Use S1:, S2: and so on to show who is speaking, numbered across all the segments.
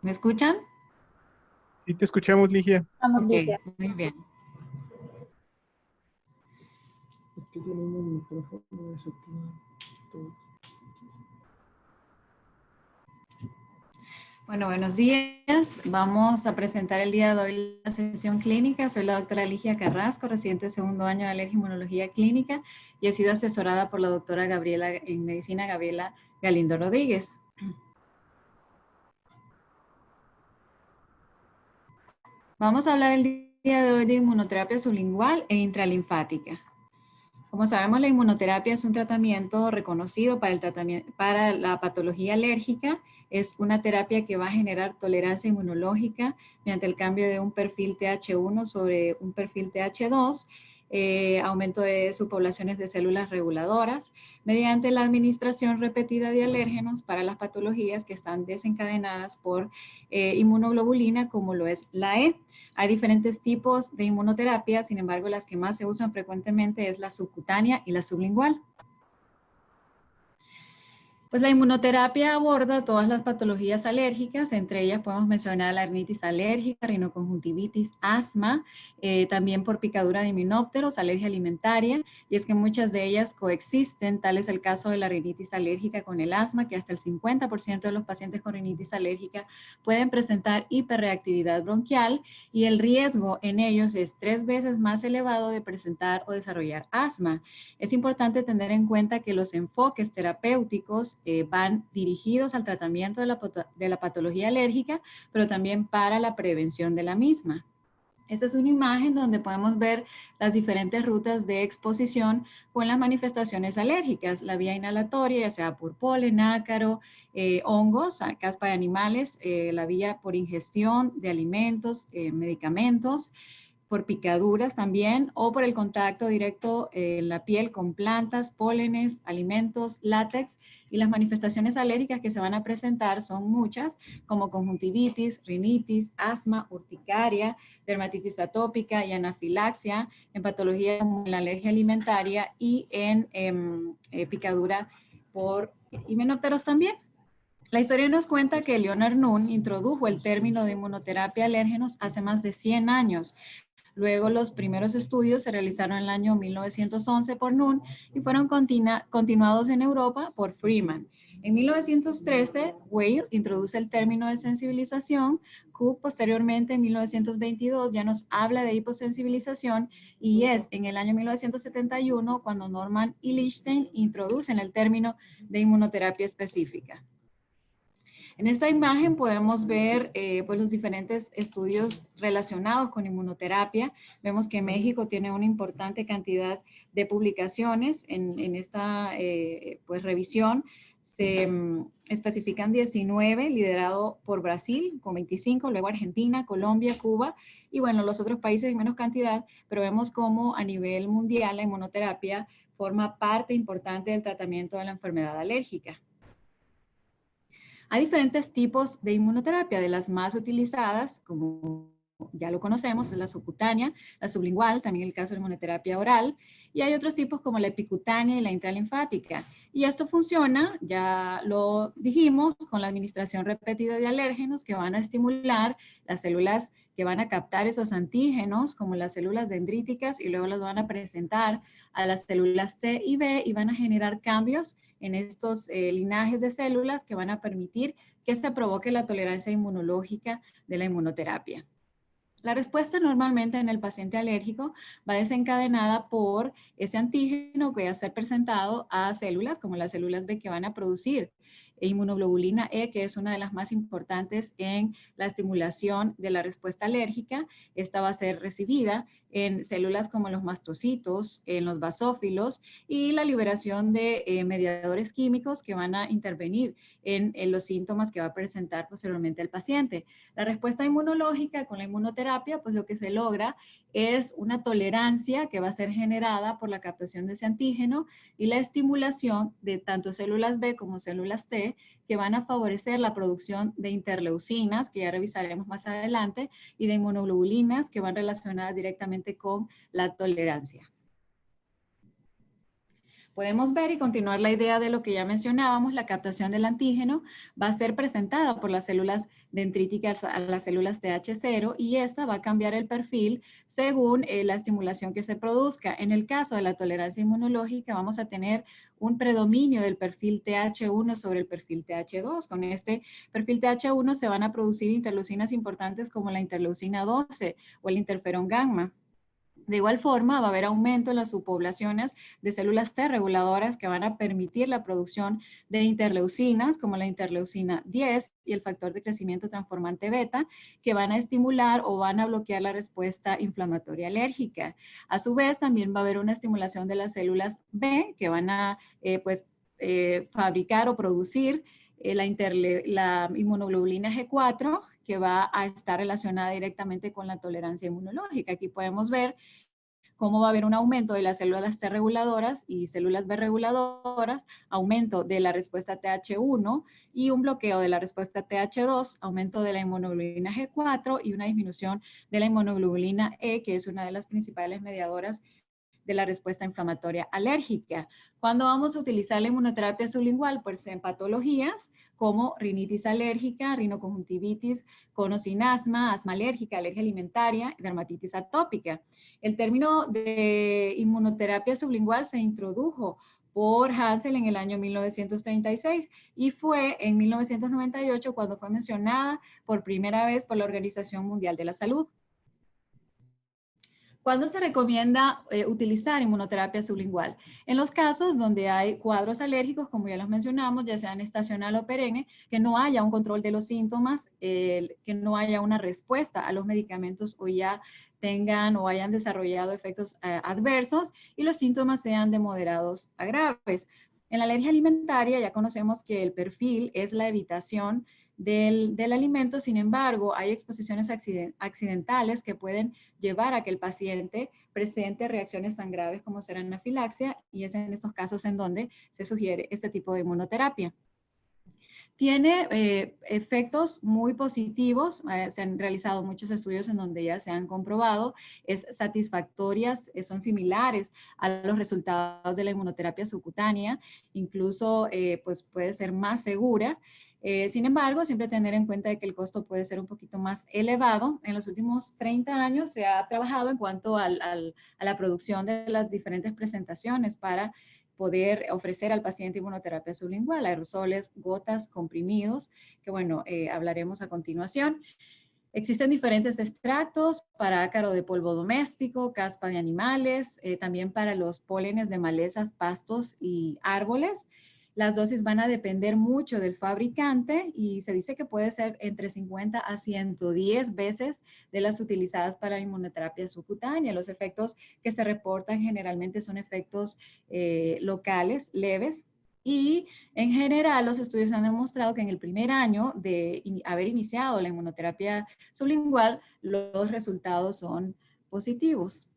S1: ¿Me escuchan?
S2: Sí, te escuchamos, Ligia.
S3: Vamos,
S1: Ok,
S3: Lidia.
S1: muy bien.
S4: Estoy teniendo el micrófono desactivado.
S1: Bueno, buenos días. Vamos a presentar el día de hoy la sesión clínica. Soy la doctora Ligia Carrasco, residente de segundo año de alergia e inmunología clínica y he sido asesorada por la doctora Gabriela en medicina, Gabriela Galindo Rodríguez. Vamos a hablar el día de hoy de inmunoterapia sublingual e intralinfática. Como sabemos, la inmunoterapia es un tratamiento reconocido para la patología alérgica. Es una terapia que va a generar tolerancia inmunológica mediante el cambio de un perfil TH1 sobre un perfil TH2, aumento de subpoblaciones de células reguladoras, mediante la administración repetida de alérgenos para las patologías que están desencadenadas por inmunoglobulina, como lo es la E. Hay diferentes tipos de inmunoterapia, sin embargo, las que más se usan frecuentemente es la subcutánea y la sublingual. Pues la inmunoterapia aborda todas las patologías alérgicas, entre ellas podemos mencionar la rinitis alérgica, rinoconjuntivitis, asma, también por picadura de himenópteros, alergia alimentaria, y es que muchas de ellas coexisten, tal es el caso de la rinitis alérgica con el asma, que hasta el 50% de los pacientes con rinitis alérgica pueden presentar hiperreactividad bronquial, y el riesgo en ellos es 3 veces más elevado de presentar o desarrollar asma. Es importante tener en cuenta que los enfoques terapéuticos van dirigidos al tratamiento de la patología alérgica, pero también para la prevención de la misma. Esta es una imagen donde podemos ver las diferentes rutas de exposición con las manifestaciones alérgicas, la vía inhalatoria, ya sea por polen, ácaro, hongos, caspa de animales, la vía por ingestión de alimentos, medicamentos, por picaduras también o por el contacto directo en la piel con plantas, pólenes, alimentos, látex, y las manifestaciones alérgicas que se van a presentar son muchas, como conjuntivitis, rinitis, asma, urticaria, dermatitis atópica y anafilaxia, en patología como la alergia alimentaria y en picadura por himenópteros también. La historia nos cuenta que Leonard Nunn introdujo el término de inmunoterapia alérgenos hace más de 100 años. Luego los primeros estudios se realizaron en el año 1911 por Nunn y fueron continuados en Europa por Freeman. En 1913, Weil introduce el término de sensibilización. Cook posteriormente en 1922 ya nos habla de hiposensibilización y es en el año 1971 cuando Norman y Lichtenstein introducen el término de inmunoterapia específica. En esta imagen podemos ver pues los diferentes estudios relacionados con inmunoterapia. Vemos que México tiene una importante cantidad de publicaciones en esta pues, revisión. Se especifican 19, liderado por Brasil con 25, luego Argentina, Colombia, Cuba y bueno, los otros países en menos cantidad, pero vemos cómo a nivel mundial la inmunoterapia forma parte importante del tratamiento de la enfermedad alérgica. Hay diferentes tipos de inmunoterapia, de las más utilizadas, como ya lo conocemos, es la subcutánea, la sublingual, también el caso de inmunoterapia oral, y hay otros tipos como la epicutánea y la intralinfática. Y esto funciona, ya lo dijimos, con la administración repetida de alérgenos que van a estimular las células que van a captar esos antígenos, como las células dendríticas, y luego las van a presentar a las células T y B y van a generar cambios en estos linajes de células que van a permitir que se provoque la tolerancia inmunológica de la inmunoterapia. La respuesta normalmente en el paciente alérgico va desencadenada por ese antígeno que va a ser presentado a células como las células B que van a producir inmunoglobulina E, que es una de las más importantes en la estimulación de la respuesta alérgica. Esta va a ser recibida en células como los mastocitos, en los basófilos y la liberación de mediadores químicos que van a intervenir en los síntomas que va a presentar posteriormente el paciente. La respuesta inmunológica con la inmunoterapia, pues lo que se logra es una tolerancia que va a ser generada por la captación de ese antígeno y la estimulación de tanto células B como células T que van a favorecer la producción de interleucinas, que ya revisaremos más adelante, y de inmunoglobulinas que van relacionadas directamente con la tolerancia. Podemos ver y continuar la idea de lo que ya mencionábamos, la captación del antígeno va a ser presentada por las células dendríticas a las células TH0 y esta va a cambiar el perfil según la estimulación que se produzca. En el caso de la tolerancia inmunológica vamos a tener un predominio del perfil TH1 sobre el perfil TH2. Con este perfil TH1 se van a producir interleucinas importantes como la interleucina 12 o el interferón gamma. De igual forma, va a haber aumento en las subpoblaciones de células T reguladoras que van a permitir la producción de interleucinas, como la interleucina 10 y el factor de crecimiento transformante beta, que van a estimular o van a bloquear la respuesta inflamatoria alérgica. A su vez, también va a haber una estimulación de las células B, que van a fabricar o producir la inmunoglobulina G4, que va a estar relacionada directamente con la tolerancia inmunológica. Aquí podemos ver cómo va a haber un aumento de las células T reguladoras y células B reguladoras, aumento de la respuesta TH1 y un bloqueo de la respuesta TH2, aumento de la inmunoglobulina G4 y una disminución de la inmunoglobulina E, que es una de las principales mediadoras de la respuesta inflamatoria alérgica. ¿Cuándo vamos a utilizar la inmunoterapia sublingual? Pues en patologías como rinitis alérgica, rinoconjuntivitis, cono sin asma, asma alérgica, alergia alimentaria, dermatitis atópica. El término de inmunoterapia sublingual se introdujo por Hansel en el año 1936 y fue en 1998 cuando fue mencionada por primera vez por la Organización Mundial de la Salud. ¿Cuándo se recomienda utilizar inmunoterapia sublingual? En los casos donde hay cuadros alérgicos, como ya los mencionamos, ya sean estacional o perenne, que no haya un control de los síntomas, que no haya una respuesta a los medicamentos o ya tengan o hayan desarrollado efectos adversos y los síntomas sean de moderados a graves. En la alergia alimentaria ya conocemos que el perfil es la evitación del alimento, sin embargo, hay exposiciones accidentales que pueden llevar a que el paciente presente reacciones tan graves como ser anafilaxia y es en estos casos en donde se sugiere este tipo de inmunoterapia. Tiene efectos muy positivos, se han realizado muchos estudios en donde ya se han comprobado, es satisfactorias, son similares a los resultados de la inmunoterapia subcutánea, incluso pues puede ser más segura. Sin embargo, siempre tener en cuenta que el costo puede ser un poquito más elevado. En los últimos 30 años se ha trabajado en cuanto a la producción de las diferentes presentaciones para poder ofrecer al paciente inmunoterapia sublingual, aerosoles, gotas, comprimidos, que bueno, hablaremos a continuación. Existen diferentes extractos para ácaro de polvo doméstico, caspa de animales, también para los pólenes de malezas, pastos y árboles. Las dosis van a depender mucho del fabricante y se dice que puede ser entre 50 a 110 veces de las utilizadas para inmunoterapia subcutánea. Los efectos que se reportan generalmente son efectos locales, leves, y en general los estudios han demostrado que en el primer año de haber iniciado la inmunoterapia sublingual, los resultados son positivos.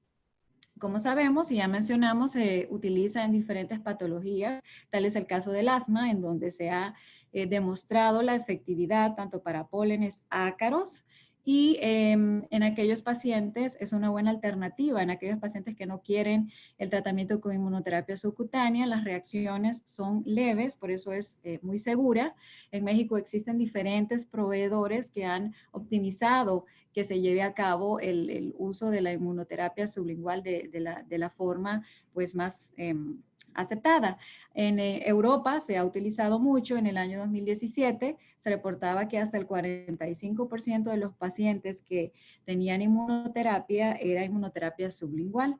S1: Como sabemos y ya mencionamos, se utiliza en diferentes patologías, tal es el caso del asma, en donde se ha demostrado la efectividad tanto para pólenes ácaros y en aquellos pacientes es una buena alternativa, en aquellos pacientes que no quieren el tratamiento con inmunoterapia subcutánea, las reacciones son leves, por eso es muy segura. En México existen diferentes proveedores que han optimizado que se lleve a cabo el uso de la inmunoterapia sublingual de la forma pues más aceptada. En Europa se ha utilizado mucho. En el año 2017 se reportaba que hasta el 45% de los pacientes que tenían inmunoterapia era inmunoterapia sublingual.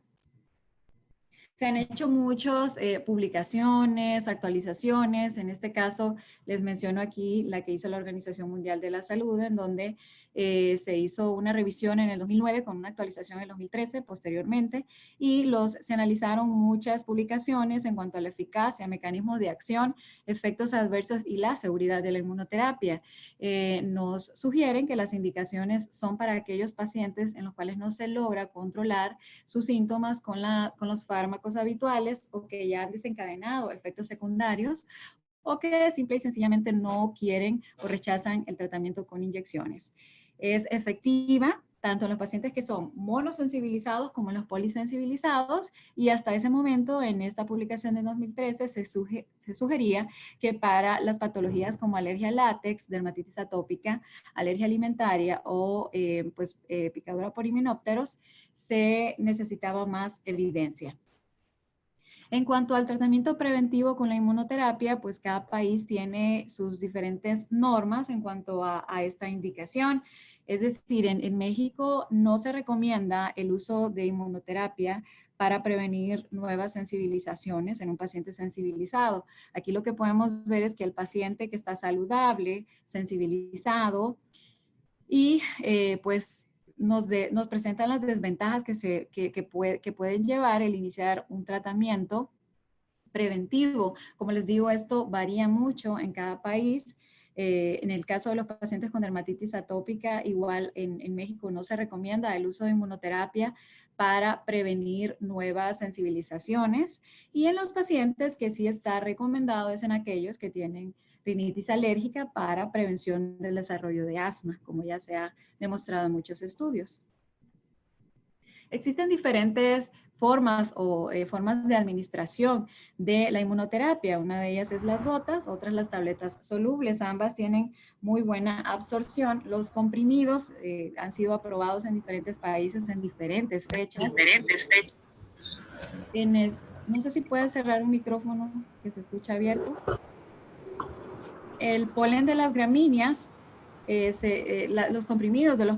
S1: Se han hecho muchas publicaciones, actualizaciones. En este caso, les menciono aquí la que hizo la Organización Mundial de la Salud, en donde se hizo una revisión en el 2009 con una actualización en el 2013 posteriormente, y se analizaron muchas publicaciones en cuanto a la eficacia, mecanismos de acción, efectos adversos y la seguridad de la inmunoterapia. Nos sugieren que las indicaciones son para aquellos pacientes en los cuales no se logra controlar sus síntomas con los fármacos habituales o que ya han desencadenado efectos secundarios o que simple y sencillamente no quieren o rechazan el tratamiento con inyecciones. Es efectiva tanto en los pacientes que son monosensibilizados como en los polisensibilizados, y hasta ese momento, en esta publicación de 2013, se sugería que para las patologías como alergia al látex, dermatitis atópica, alergia alimentaria o picadura por himenópteros, se necesitaba más evidencia. En cuanto al tratamiento preventivo con la inmunoterapia, pues cada país tiene sus diferentes normas en cuanto a esta indicación. Es decir, en México no se recomienda el uso de inmunoterapia para prevenir nuevas sensibilizaciones en un paciente sensibilizado. Aquí lo que podemos ver es que el paciente que está saludable, sensibilizado y pues nos presentan las desventajas que pueden llevar el iniciar un tratamiento preventivo. Como les digo, esto varía mucho en cada país. En el caso de los pacientes con dermatitis atópica, igual en México no se recomienda el uso de inmunoterapia para prevenir nuevas sensibilizaciones. Y en los pacientes que sí está recomendado es en aquellos que tienen rinitis alérgica para prevención del desarrollo de asma, como ya se ha demostrado en muchos estudios. Existen diferentes formas formas de administración de la inmunoterapia. Una de ellas es las gotas, otras las tabletas solubles. Ambas tienen muy buena absorción. Los comprimidos han sido aprobados en diferentes países en diferentes fechas. No sé si puede cerrar un micrófono que se escucha abierto. El polen de las gramíneas, los comprimidos de los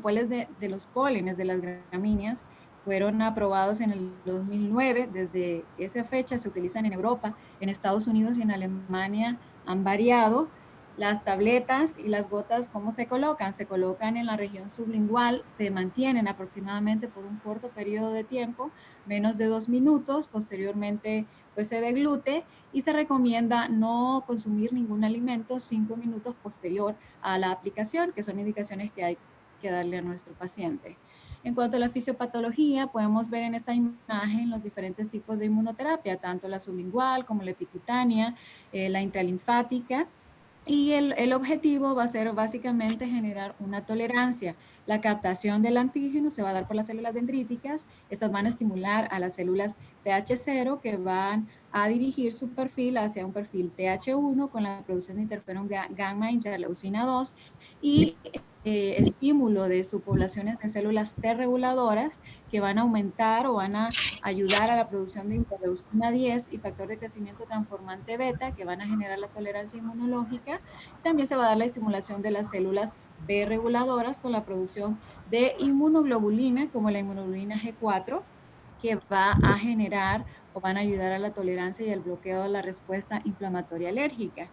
S1: pólenes de las gramíneas fueron aprobados en el 2009. Desde esa fecha se utilizan en Europa, en Estados Unidos y en Alemania han variado. Las tabletas y las gotas, ¿cómo se colocan? Se colocan en la región sublingual, se mantienen aproximadamente por un corto periodo de tiempo, menos de 2 minutos, posteriormente pues se deglute y se recomienda no consumir ningún alimento 5 minutos posterior a la aplicación, que son indicaciones que hay que darle a nuestro paciente. En cuanto a la fisiopatología, podemos ver en esta imagen los diferentes tipos de inmunoterapia, tanto la sublingual como la epicutánea, la intralinfática. Y el objetivo va a ser básicamente generar una tolerancia. La captación del antígeno se va a dar por las células dendríticas. Estas van a estimular a las células TH0 que van a dirigir su perfil hacia un perfil TH1 con la producción de interferón gamma interleucina 2 y estímulo de subpoblaciones de células T reguladoras que van a aumentar o van a ayudar a la producción de interleucina 10 y factor de crecimiento transformante beta que van a generar la tolerancia inmunológica. También se va a dar la estimulación de las células B reguladoras con la producción de inmunoglobulina como la inmunoglobulina G4 que va a generar o van a ayudar a la tolerancia y al bloqueo de la respuesta inflamatoria alérgica.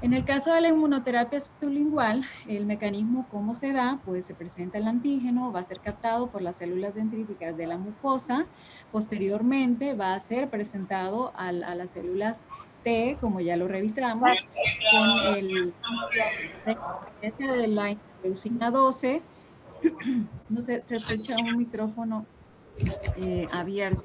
S1: En el caso de la inmunoterapia sublingual, el mecanismo cómo se da, pues se presenta el antígeno, va a ser captado por las células dendríticas de la mucosa, posteriormente va a ser presentado a las células T, como ya lo revisamos, con el de la interleucina 12, no sé, se escucha un micrófono abierto.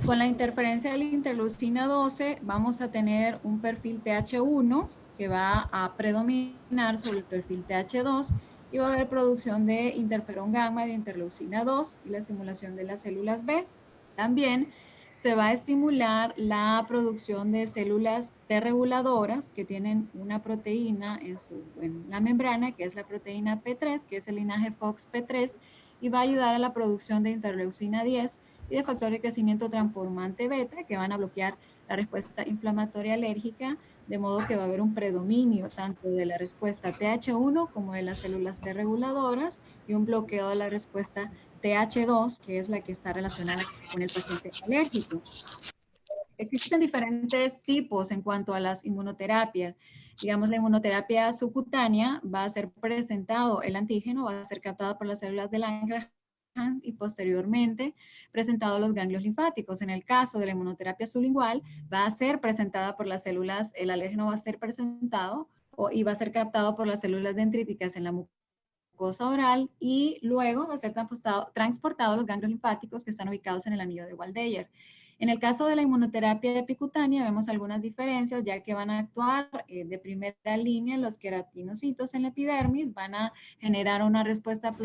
S1: Con la interferencia de la interleucina 12 vamos a tener un perfil TH1 que va a predominar sobre el perfil TH2 y va a haber producción de interferón gamma de interleucina 2 y la estimulación de las células B. También se va a estimular la producción de células T reguladoras que tienen una proteína en la membrana que es la proteína P3, que es el linaje FOXP3 y va a ayudar a la producción de interleucina 10 y de factor de crecimiento transformante beta que van a bloquear la respuesta inflamatoria alérgica, de modo que va a haber un predominio tanto de la respuesta TH1 como de las células T reguladoras y un bloqueo de la respuesta TH2, que es la que está relacionada con el paciente alérgico. Existen diferentes tipos en cuanto a las inmunoterapias. Digamos, la inmunoterapia subcutánea va a ser presentado el antígeno, va a ser captado por las células de Langerhans y posteriormente presentado los ganglios linfáticos. En el caso de la inmunoterapia sublingual, va a ser presentada por las células, el alérgeno va a ser presentado y va a ser captado por las células dendríticas en la mucosa oral y luego va a ser transportado a los ganglios linfáticos que están ubicados en el anillo de Waldeyer. En el caso de la inmunoterapia epicutánea vemos algunas diferencias, ya que van a actuar de primera línea los queratinocitos en la epidermis, van a generar una respuesta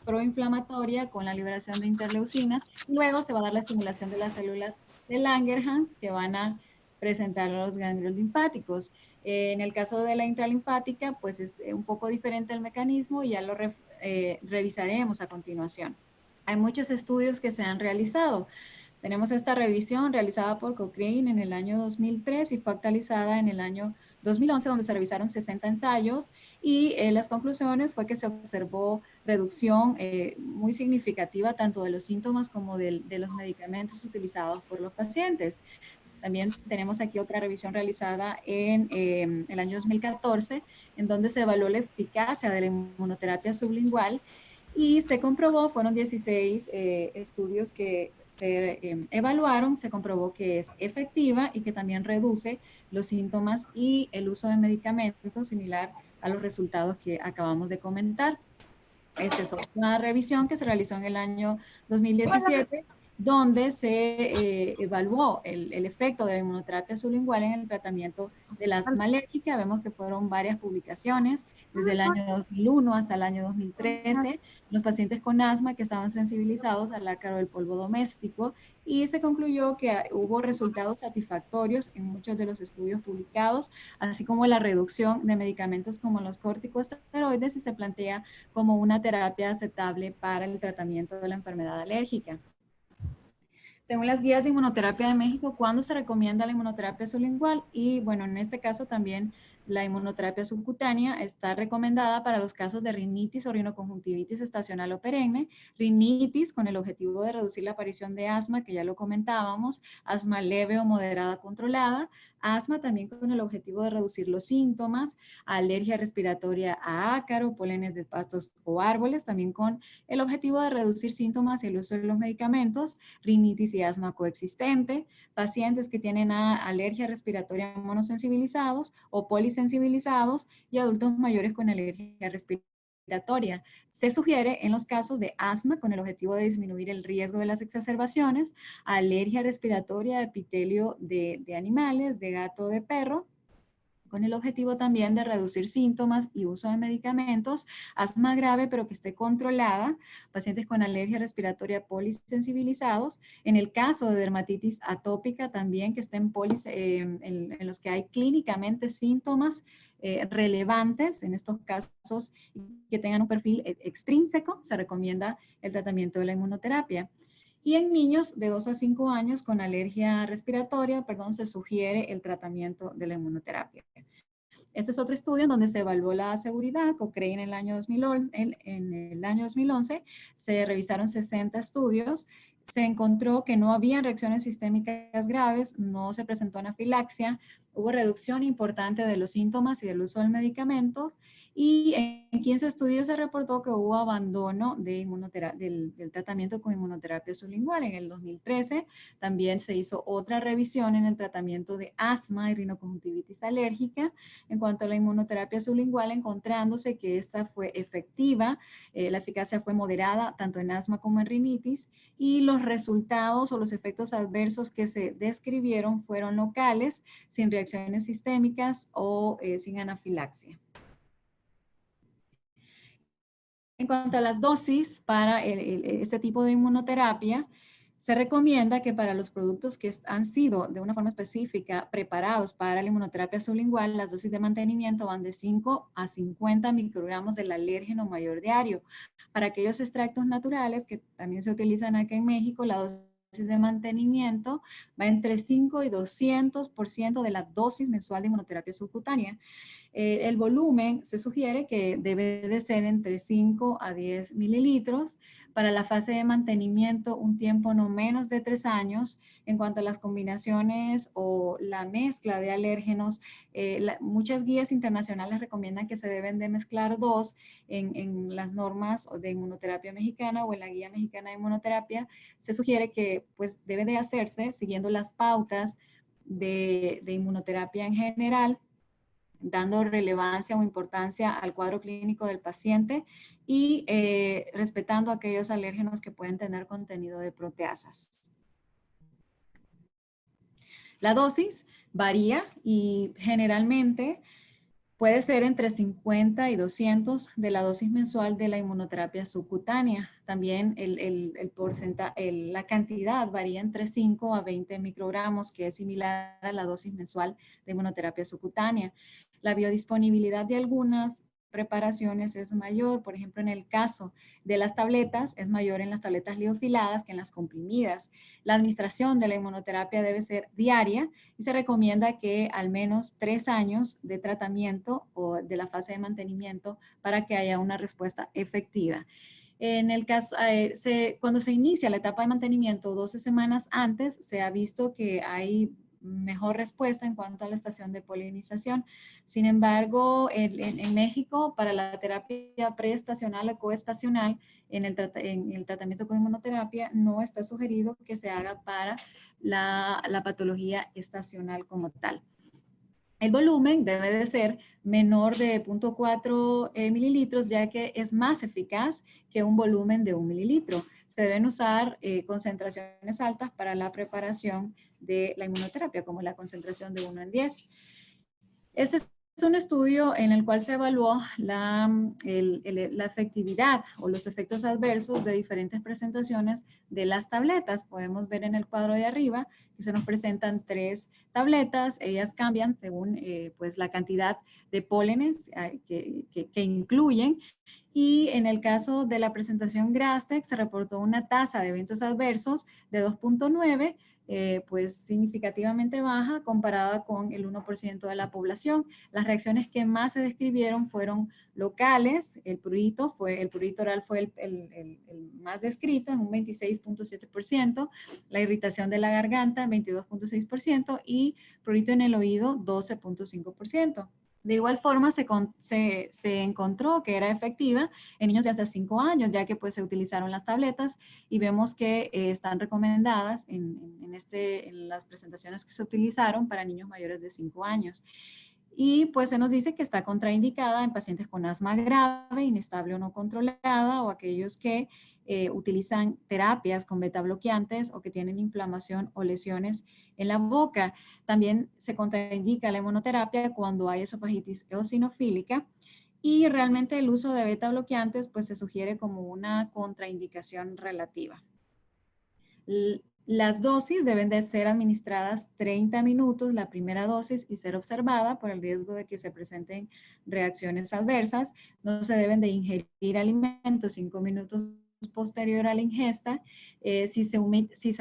S1: proinflamatoria con la liberación de interleucinas, y luego se va a dar la estimulación de las células de Langerhans que van a presentar los ganglios linfáticos. En el caso de la intralinfática, pues es un poco diferente el mecanismo y ya lo revisaremos a continuación. Hay muchos estudios que se han realizado. Tenemos esta revisión realizada por Cochrane en el año 2003 y fue actualizada en el año 2011, donde se revisaron 60 ensayos y las conclusiones fue que se observó reducción muy significativa tanto de los síntomas como de los medicamentos utilizados por los pacientes. También tenemos aquí otra revisión realizada en el año 2014, en donde se evaluó la eficacia de la inmunoterapia sublingual y se comprobó, fueron 16 estudios que se evaluaron, se comprobó que es efectiva y que también reduce los síntomas y el uso de medicamentos similar a los resultados que acabamos de comentar. Esta es una revisión que se realizó en el año 2017, donde se evaluó el efecto de la inmunoterapia sublingual en el tratamiento del asma alérgica. Vemos que fueron varias publicaciones desde el año 2001 hasta el año 2013, los pacientes con asma que estaban sensibilizados al ácaro del polvo doméstico, y se concluyó que hubo resultados satisfactorios en muchos de los estudios publicados, así como la reducción de medicamentos como los corticosteroides, y se plantea como una terapia aceptable para el tratamiento de la enfermedad alérgica. Según las guías de inmunoterapia de México, ¿cuándo se recomienda la inmunoterapia sublingual? Y bueno, en este caso también la inmunoterapia subcutánea está recomendada para los casos de rinitis o rinoconjuntivitis estacional o perenne, rinitis con el objetivo de reducir la aparición de asma, que ya lo comentábamos, asma leve o moderada controlada, asma también con el objetivo de reducir los síntomas, alergia respiratoria a ácaro, polenes de pastos o árboles, también con el objetivo de reducir síntomas y el uso de los medicamentos, rinitis y asma coexistente, pacientes que tienen alergia respiratoria monosensibilizados o polisensibilizados y adultos mayores con alergia respiratoria. Se sugiere en los casos de asma con el objetivo de disminuir el riesgo de las exacerbaciones, alergia respiratoria de epitelio de animales, de gato o de perro, con el objetivo también de reducir síntomas y uso de medicamentos, asma grave pero que esté controlada, pacientes con alergia respiratoria polisensibilizados, en el caso de dermatitis atópica también que estén en los que hay clínicamente síntomas relevantes, en estos casos que tengan un perfil extrínseco, se recomienda el tratamiento de la inmunoterapia. Y en niños de 2 a 5 años con alergia respiratoria, se sugiere el tratamiento de la inmunoterapia. Este es otro estudio en donde se evaluó la seguridad. Cochrane en el año 2011 se revisaron 60 estudios. Se encontró que no había reacciones sistémicas graves, no se presentó anafilaxia, hubo reducción importante de los síntomas y del uso del medicamento, y en 15 estudios se reportó que hubo abandono de del tratamiento con inmunoterapia sublingual. En el 2013 también se hizo otra revisión en el tratamiento de asma y rinoconjuntivitis alérgica en cuanto a la inmunoterapia sublingual, encontrándose que esta fue efectiva, la eficacia fue moderada tanto en asma como en rinitis, y los resultados o los efectos adversos que se describieron fueron locales, sin reacciones sistémicas o sin anafilaxia. En cuanto a las dosis para este tipo de inmunoterapia, se recomienda que para los productos que han sido de una forma específica preparados para la inmunoterapia sublingual, las dosis de mantenimiento van de 5 a 50 microgramos del alérgeno mayor diario. Para aquellos extractos naturales que también se utilizan acá en México, la dosis de mantenimiento va entre 5 y 200% de la dosis mensual de inmunoterapia subcutánea. El volumen se sugiere que debe de ser entre 5 a 10 mililitros. Para la fase de mantenimiento, un tiempo no menos de 3 años. En cuanto a las combinaciones o la mezcla de alérgenos, muchas guías internacionales recomiendan que se deben de mezclar 2 en las normas de inmunoterapia mexicana o en la guía mexicana de inmunoterapia. Se sugiere que pues debe de hacerse siguiendo las pautas de inmunoterapia en general, dando relevancia o importancia al cuadro clínico del paciente y respetando aquellos alérgenos que pueden tener contenido de proteasas. La dosis varía y generalmente puede ser entre 50 y 200 de la dosis mensual de la inmunoterapia subcutánea. También la cantidad varía entre 5 a 20 microgramos, que es similar a la dosis mensual de inmunoterapia subcutánea. La biodisponibilidad de algunas preparaciones es mayor. Por ejemplo, en el caso de las tabletas, es mayor en las tabletas liofilizadas que en las comprimidas. La administración de la inmunoterapia debe ser diaria y se recomienda que al menos 3 años de tratamiento o de la fase de mantenimiento para que haya una respuesta efectiva. En el caso, cuando se inicia la etapa de mantenimiento 12 semanas antes, se ha visto que hay mejor respuesta en cuanto a la estación de polinización. Sin embargo, en México, para la terapia preestacional o coestacional, en el tratamiento con inmunoterapia, no está sugerido que se haga para la patología estacional como tal. El volumen debe de ser menor de 0.4 mililitros, ya que es más eficaz que un volumen de 1 mililitro. Se deben usar concentraciones altas para la preparación de la inmunoterapia, como la concentración de 1 en 10. Este es un estudio en el cual se evaluó la efectividad o los efectos adversos de diferentes presentaciones de las tabletas. Podemos ver en el cuadro de arriba que se nos presentan 3 tabletas. Ellas cambian según pues la cantidad de pólenes que incluyen. Y en el caso de la presentación Grastek se reportó una tasa de eventos adversos de 2.9, pues significativamente baja comparada con el 1% de la población. Las reacciones que más se describieron fueron locales. El prurito oral fue el más descrito en un 26.7%, la irritación de la garganta 22.6% y prurito en el oído 12.5%. De igual forma, se encontró que era efectiva en niños de hasta 5 años, ya que pues se utilizaron las tabletas y vemos que están recomendadas en las presentaciones que se utilizaron para niños mayores de 5 años. Y pues se nos dice que está contraindicada en pacientes con asma grave, inestable o no controlada, o aquellos que utilizan terapias con beta bloqueantes o que tienen inflamación o lesiones en la boca. También se contraindica la inmunoterapia cuando hay esofagitis eosinofílica y realmente el uso de beta bloqueantes pues se sugiere como una contraindicación relativa. Las dosis deben de ser administradas 30 minutos la primera dosis y ser observada por el riesgo de que se presenten reacciones adversas. No se deben de ingerir alimentos 5 minutos posterior a la ingesta. Si se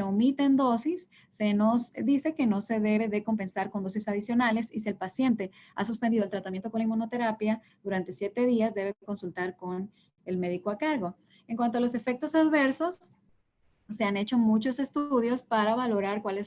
S1: omiten dosis, se nos dice que no se debe de compensar con dosis adicionales y si el paciente ha suspendido el tratamiento con la inmunoterapia durante 7 días, debe consultar con el médico a cargo. En cuanto a los efectos adversos, se han hecho muchos estudios para valorar cuáles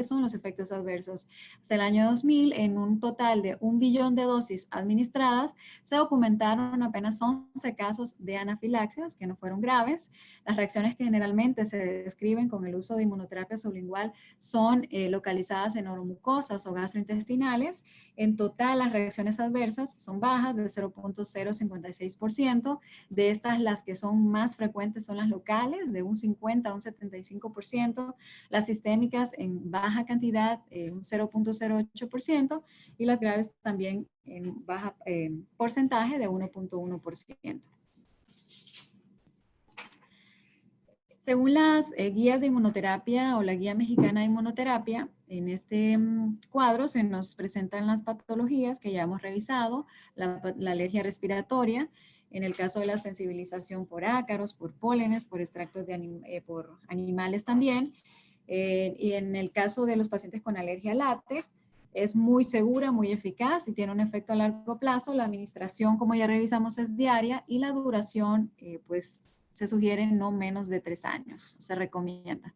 S1: son los efectos adversos. Hasta el año 2000, en un total de 1 billón de dosis administradas, se documentaron apenas 11 casos de anafilaxias que no fueron graves. Las reacciones que generalmente se describen con el uso de inmunoterapia sublingual son localizadas en oromucosas o gastrointestinales. En total, las reacciones adversas son bajas, de 0.056%. De estas, las que son más frecuentes son las locales, de un 50 a un 75%, las sistémicas en baja cantidad, un 0.08%, y las graves también en baja porcentaje de 1.1%. Según las guías de inmunoterapia o la guía mexicana de inmunoterapia, en este cuadro se nos presentan las patologías que ya hemos revisado, la alergia respiratoria, en el caso de la sensibilización por ácaros, por pólenes, por extractos por animales también, y en el caso de los pacientes con alergia al látex, es muy segura, muy eficaz y tiene un efecto a largo plazo. La administración, como ya revisamos, es diaria y la duración, pues, se sugiere no menos de 3 años, se recomienda.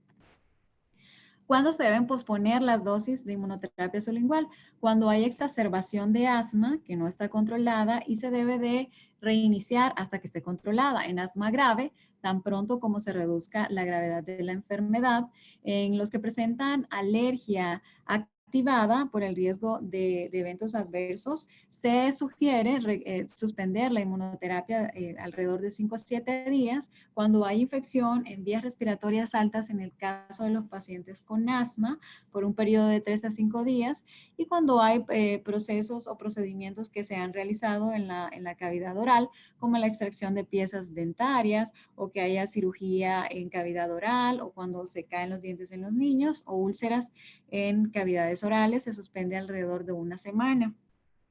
S1: ¿Cuándo se deben posponer las dosis de inmunoterapia sublingual? Cuando hay exacerbación de asma que no está controlada y se debe de reiniciar hasta que esté controlada. En asma grave, tan pronto como se reduzca la gravedad de la enfermedad. En los que presentan alergia a activada por el riesgo de eventos adversos, se sugiere suspender la inmunoterapia alrededor de 5 a 7 días cuando hay infección en vías respiratorias altas en el caso de los pacientes con asma por un periodo de 3 a 5 días y cuando hay procesos o procedimientos que se han realizado en la cavidad oral, como la extracción de piezas dentarias o que haya cirugía en cavidad oral o cuando se caen los dientes en los niños o úlceras en cavidades orales, se suspende alrededor de una semana.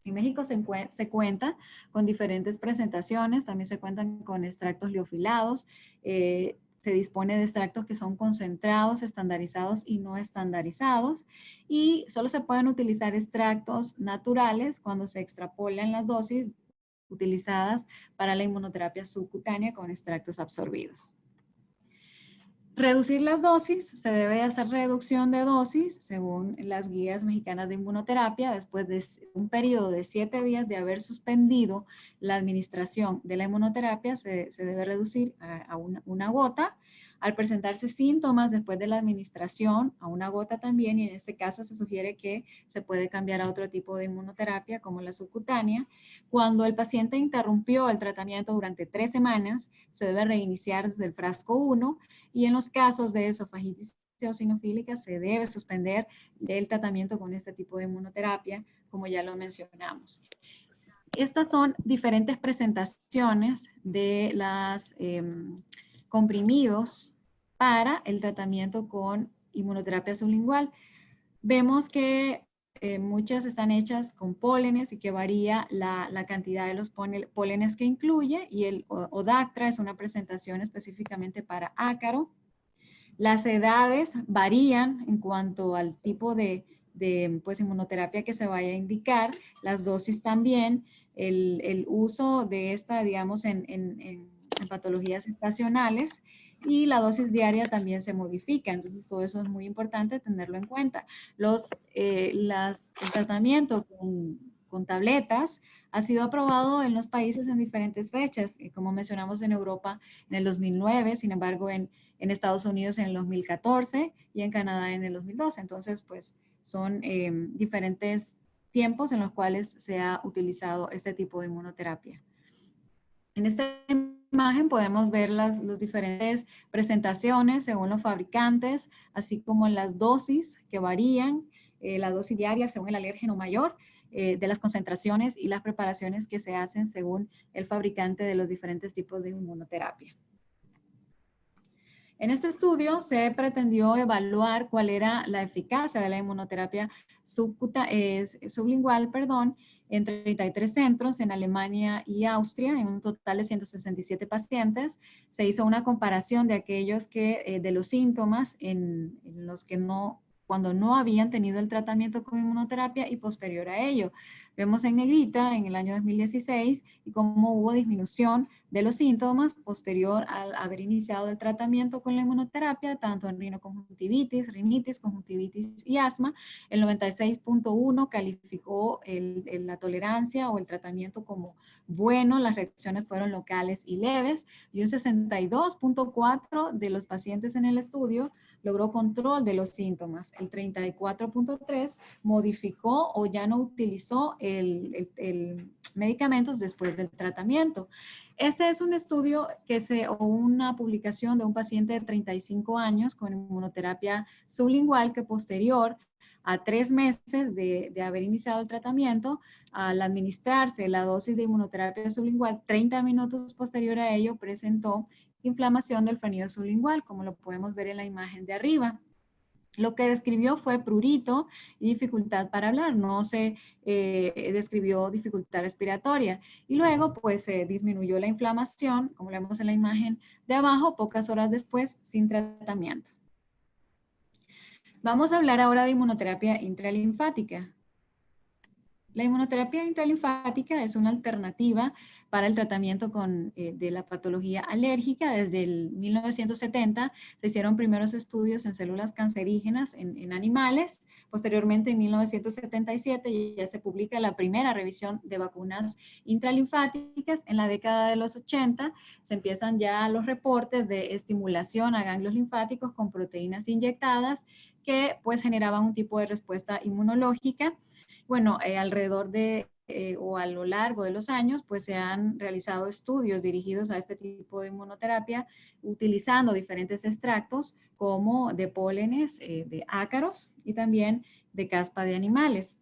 S1: En México se cuenta con diferentes presentaciones, también se cuentan con extractos liofilizados, se dispone de extractos que son concentrados, estandarizados y no estandarizados, y solo se pueden utilizar extractos naturales cuando se extrapolan las dosis utilizadas para la inmunoterapia subcutánea con extractos absorbidos. Reducir las dosis, se debe hacer reducción de dosis según las guías mexicanas de inmunoterapia después de un periodo de 7 días de haber suspendido la administración de la inmunoterapia, se debe reducir a una gota. Al presentarse síntomas después de la administración, a una gota también, y en este caso se sugiere que se puede cambiar a otro tipo de inmunoterapia como la subcutánea. Cuando el paciente interrumpió el tratamiento durante 3 semanas, se debe reiniciar desde el frasco 1 y en los casos de esofagitis eosinofílica se debe suspender el tratamiento con este tipo de inmunoterapia, como ya lo mencionamos. Estas son diferentes presentaciones de los comprimidos para el tratamiento con inmunoterapia sublingual. Vemos que muchas están hechas con pólenes y que varía la cantidad de los pólenes que incluye, y el Odactra es una presentación específicamente para ácaro. Las edades varían en cuanto al tipo de pues, inmunoterapia que se vaya a indicar, las dosis también, el uso de esta, digamos, en patologías estacionales, y la dosis diaria también se modifica. Entonces, todo eso es muy importante tenerlo en cuenta. El tratamiento con tabletas ha sido aprobado en los países en diferentes fechas, como mencionamos en Europa en el 2009, sin embargo en Estados Unidos en el 2014 y en Canadá en el 2012. Entonces, pues son diferentes tiempos en los cuales se ha utilizado este tipo de inmunoterapia. En esta imagen podemos ver las diferentes presentaciones según los fabricantes, así como las dosis que varían, la dosis diaria según el alérgeno mayor, de las concentraciones y las preparaciones que se hacen según el fabricante de los diferentes tipos de inmunoterapia. En este estudio se pretendió evaluar cuál era la eficacia de la inmunoterapia sublingual, en 33 centros en Alemania y Austria, en un total de 167 pacientes. Se hizo una comparación de aquellos de los síntomas en los que cuando no habían tenido el tratamiento con inmunoterapia y posterior a ello. Vemos en negrita en el año 2016 y cómo hubo disminución de los síntomas posterior al haber iniciado el tratamiento con la inmunoterapia, tanto en rinoconjuntivitis, rinitis, conjuntivitis y asma. El 96.1 calificó la tolerancia o el tratamiento como bueno, las reacciones fueron locales y leves, y un 62.4 de los pacientes en el estudio logró control de los síntomas. El 34.3 modificó o ya no utilizó el medicamentos después del tratamiento. Este es un estudio o una publicación de un paciente de 35 años con inmunoterapia sublingual que posterior a 3 meses de haber iniciado el tratamiento, al administrarse la dosis de inmunoterapia sublingual, 30 minutos posterior a ello presentó inflamación del frenillo sublingual, como lo podemos ver en la imagen de arriba. Lo que describió fue prurito y dificultad para hablar, no se describió dificultad respiratoria. Y luego, pues, se disminuyó la inflamación, como lo vemos en la imagen de abajo, pocas horas después, sin tratamiento. Vamos a hablar ahora de inmunoterapia intralinfática. La inmunoterapia intralinfática es una alternativa para el tratamiento de la patología alérgica. Desde el 1970 se hicieron primeros estudios en células cancerígenas en animales. Posteriormente, en 1977, ya se publica la primera revisión de vacunas intralinfáticas. En la década de los 80 se empiezan ya los reportes de estimulación a ganglios linfáticos con proteínas inyectadas, que pues generaban un tipo de respuesta inmunológica. Bueno, alrededor de o a lo largo de los años, pues se han realizado estudios dirigidos a este tipo de inmunoterapia utilizando diferentes extractos como de pólenes de ácaros y también de caspa de animales.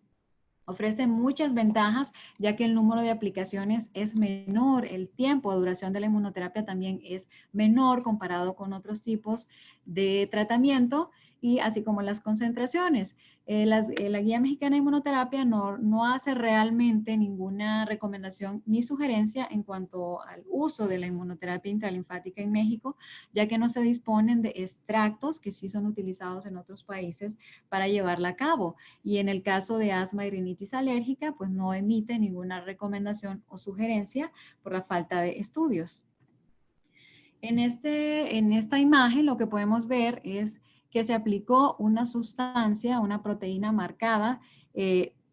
S1: Ofrece muchas ventajas ya que el número de aplicaciones es menor, el tiempo de duración de la inmunoterapia también es menor comparado con otros tipos de tratamiento y así como las concentraciones. La Guía Mexicana de Inmunoterapia no hace realmente ninguna recomendación ni sugerencia en cuanto al uso de la inmunoterapia intralinfática en México, ya que no se disponen de extractos que sí son utilizados en otros países para llevarla a cabo. Y en el caso de asma y rinitis alérgica, pues no emite ninguna recomendación o sugerencia por la falta de estudios. En esta imagen lo que podemos ver es que se aplicó una sustancia, una proteína marcada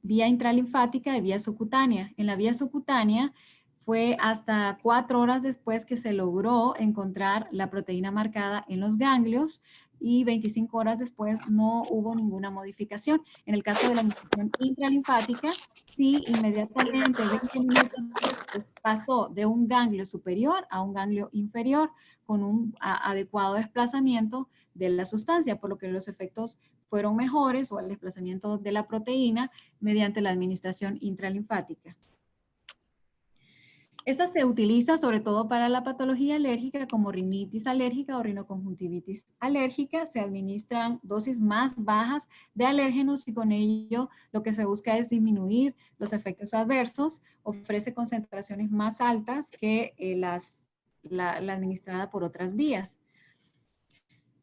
S1: vía intralinfática y vía subcutánea. En la vía subcutánea fue hasta 4 horas después que se logró encontrar la proteína marcada en los ganglios y 25 horas después no hubo ninguna modificación. En el caso de la infusión intralinfática, sí, inmediatamente 20 minutos después pasó de un ganglio superior a un ganglio inferior con un adecuado desplazamiento de la sustancia, por lo que los efectos fueron mejores o el desplazamiento de la proteína mediante la administración intralinfática. Esta se utiliza sobre todo para la patología alérgica como rinitis alérgica o rinoconjuntivitis alérgica. Se administran dosis más bajas de alérgenos y con ello lo que se busca es disminuir los efectos adversos. Ofrece concentraciones más altas que la administrada por otras vías.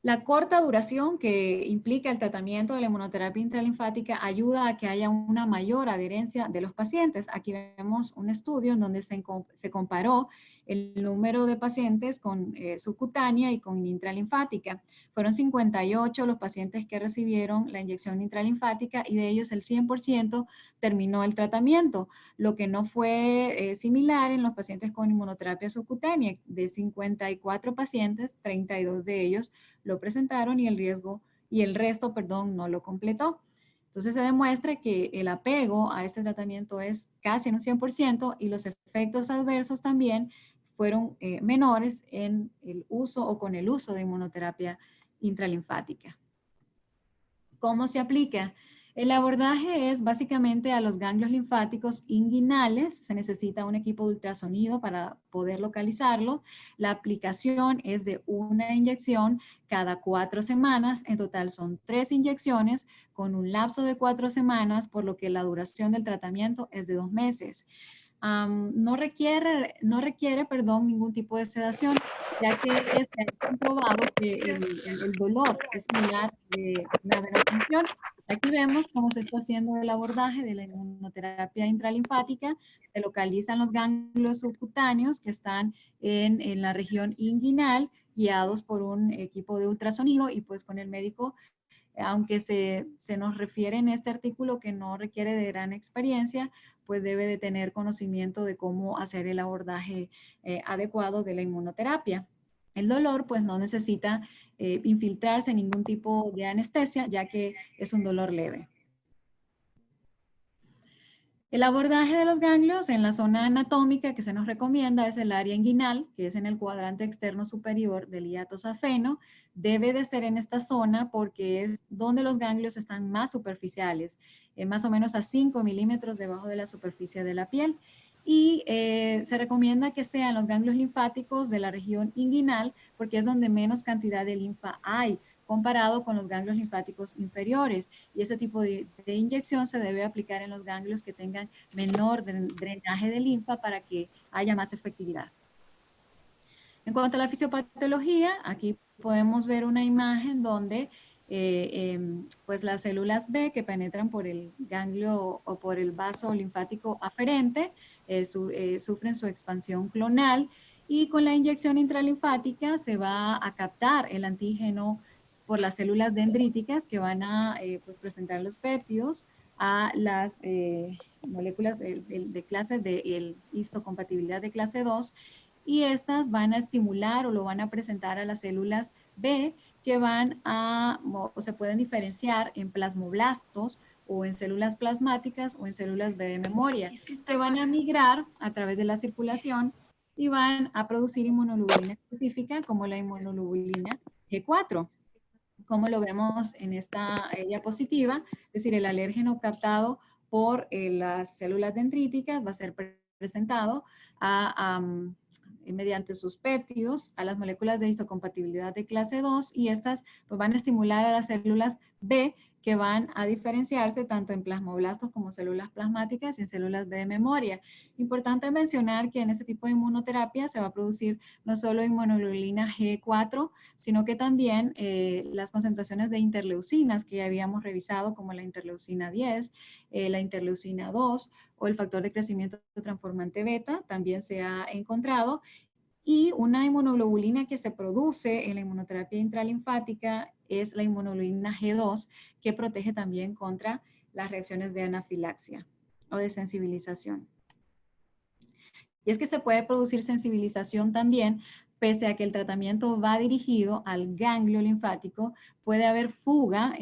S1: La corta duración que implica el tratamiento de la inmunoterapia intralinfática ayuda a que haya una mayor adherencia de los pacientes. Aquí vemos un estudio en donde se comparó el número de pacientes con subcutánea y con intralinfática. Fueron 58 los pacientes que recibieron la inyección intralinfática y de ellos el 100% terminó el tratamiento, lo que no fue similar en los pacientes con inmunoterapia subcutánea. De 54 pacientes, 32 de ellos lo presentaron y el resto no lo completó. Entonces se demuestra que el apego a este tratamiento es casi en un 100% y los efectos adversos también fueron menores en el uso o con el uso de inmunoterapia intralinfática. ¿Cómo se aplica? El abordaje es básicamente a los ganglios linfáticos inguinales. Se necesita un equipo de ultrasonido para poder localizarlo. La aplicación es de una inyección cada 4 semanas. En total son 3 inyecciones con un lapso de 4 semanas, por lo que la duración del tratamiento es de 2 meses. No requiere ningún tipo de sedación, ya que se ha comprobado que el dolor es similar de una venopunción. Aquí vemos cómo se está haciendo el abordaje de la inmunoterapia intralinfática. Se localizan los ganglios subcutáneos que están en la región inguinal, guiados por un equipo de ultrasonido y pues con el médico, aunque se nos refiere en este artículo que no requiere de gran experiencia, pues debe de tener conocimiento de cómo hacer el abordaje adecuado de la inmunoterapia. El dolor pues no necesita infiltrarse ningún tipo de anestesia, ya que es un dolor leve. El abordaje de los ganglios en la zona anatómica que se nos recomienda es el área inguinal, que es en el cuadrante externo superior del hiato safeno. Debe de ser en esta zona porque es donde los ganglios están más superficiales, más o menos a 5 milímetros debajo de la superficie de la piel. Y se recomienda que sean los ganglios linfáticos de la región inguinal porque es donde menos cantidad de linfa hay, comparado con los ganglios linfáticos inferiores. Y este tipo de inyección se debe aplicar en los ganglios que tengan menor drenaje de linfa para que haya más efectividad. En cuanto a la fisiopatología, aquí podemos ver una imagen donde pues las células B que penetran por el ganglio o por el vaso linfático aferente sufren su expansión clonal y con la inyección intralinfática se va a captar el antígeno por las células dendríticas que van a pues presentar los péptidos a las moléculas de clase de histocompatibilidad de clase 2 y estas van a estimular o lo van a presentar a las células B que o se pueden diferenciar en plasmoblastos o en células plasmáticas o en células B de memoria. Es que se van a migrar a través de la circulación y van a producir inmunoglobulina específica como la inmunoglobulina G4. Como lo vemos en esta diapositiva, es decir, el alérgeno captado por las células dendríticas va a ser presentado mediante sus péptidos a las moléculas de histocompatibilidad de clase 2 y estas pues, van a estimular a las células B que van a diferenciarse tanto en plasmoblastos como células plasmáticas y en células B de memoria. Importante mencionar que en este tipo de inmunoterapia se va a producir no solo inmunoglobulina G4, sino que también las concentraciones de interleucinas que ya habíamos revisado, como la interleucina 10, la interleucina 2 o el factor de crecimiento transformante beta, también se ha encontrado. Y una inmunoglobulina que se produce en la inmunoterapia intralinfática es la inmunoglobulina G2, que protege también contra las reacciones de anafilaxia o de sensibilización. Y es que se puede producir sensibilización también, pese a que el tratamiento va dirigido al ganglio linfático, puede haber fuga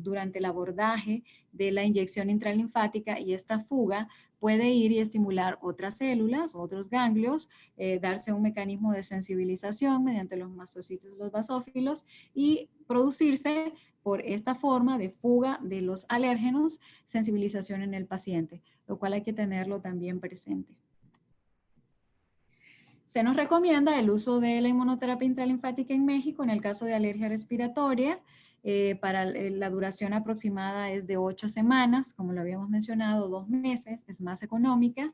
S1: durante el abordaje de la inyección intralinfática y esta fuga puede ir y estimular otras células, otros ganglios, darse un mecanismo de sensibilización mediante los mastocitos y los basófilos y producirse por esta forma de fuga de los alérgenos, sensibilización en el paciente, lo cual hay que tenerlo también presente. Se nos recomienda el uso de la inmunoterapia intralinfática en México en el caso de alergia respiratoria. Para la duración aproximada es de 8 semanas, como lo habíamos mencionado, 2 meses, es más económica.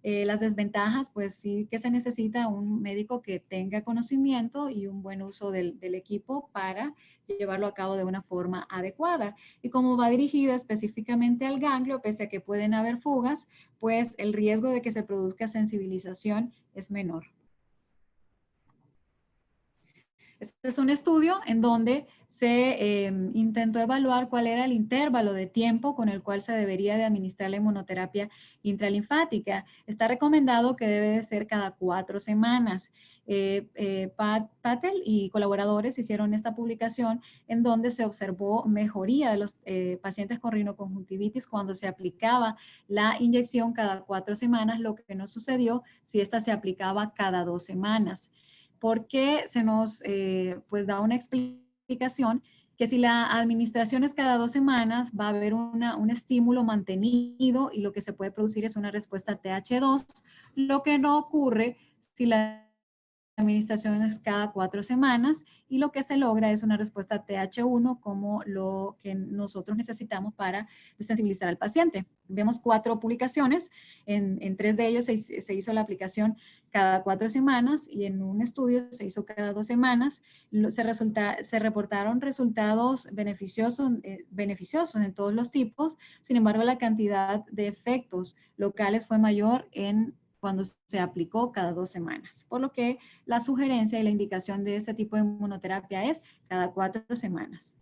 S1: Las desventajas, pues sí que se necesita un médico que tenga conocimiento y un buen uso del equipo para llevarlo a cabo de una forma adecuada. Y como va dirigida específicamente al ganglio, pese a que pueden haber fugas, pues el riesgo de que se produzca sensibilización es menor. Este es un estudio en donde se intentó evaluar cuál era el intervalo de tiempo con el cual se debería de administrar la inmunoterapia intralinfática. Está recomendado que debe de ser cada 4 semanas. Patel y colaboradores hicieron esta publicación en donde se observó mejoría de los pacientes con rinoconjuntivitis cuando se aplicaba la inyección cada 4 semanas, lo que no sucedió si esta se aplicaba cada 2 semanas. Porque se nos pues da una explicación que si la administración es cada 2 semanas, va a haber un estímulo mantenido y lo que se puede producir es una respuesta TH2, lo que no ocurre si la administración es cada 4 semanas y lo que se logra es una respuesta TH1 como lo que nosotros necesitamos para sensibilizar al paciente. Vemos 4 publicaciones, en 3 de ellos se hizo la aplicación cada 4 semanas y en un estudio se hizo cada 2 semanas. Se reportaron resultados beneficiosos en todos los tipos, sin embargo la cantidad de efectos locales fue mayor cuando se aplicó cada 2 semanas, por lo que la sugerencia y la indicación de este tipo de inmunoterapia es cada 4 semanas.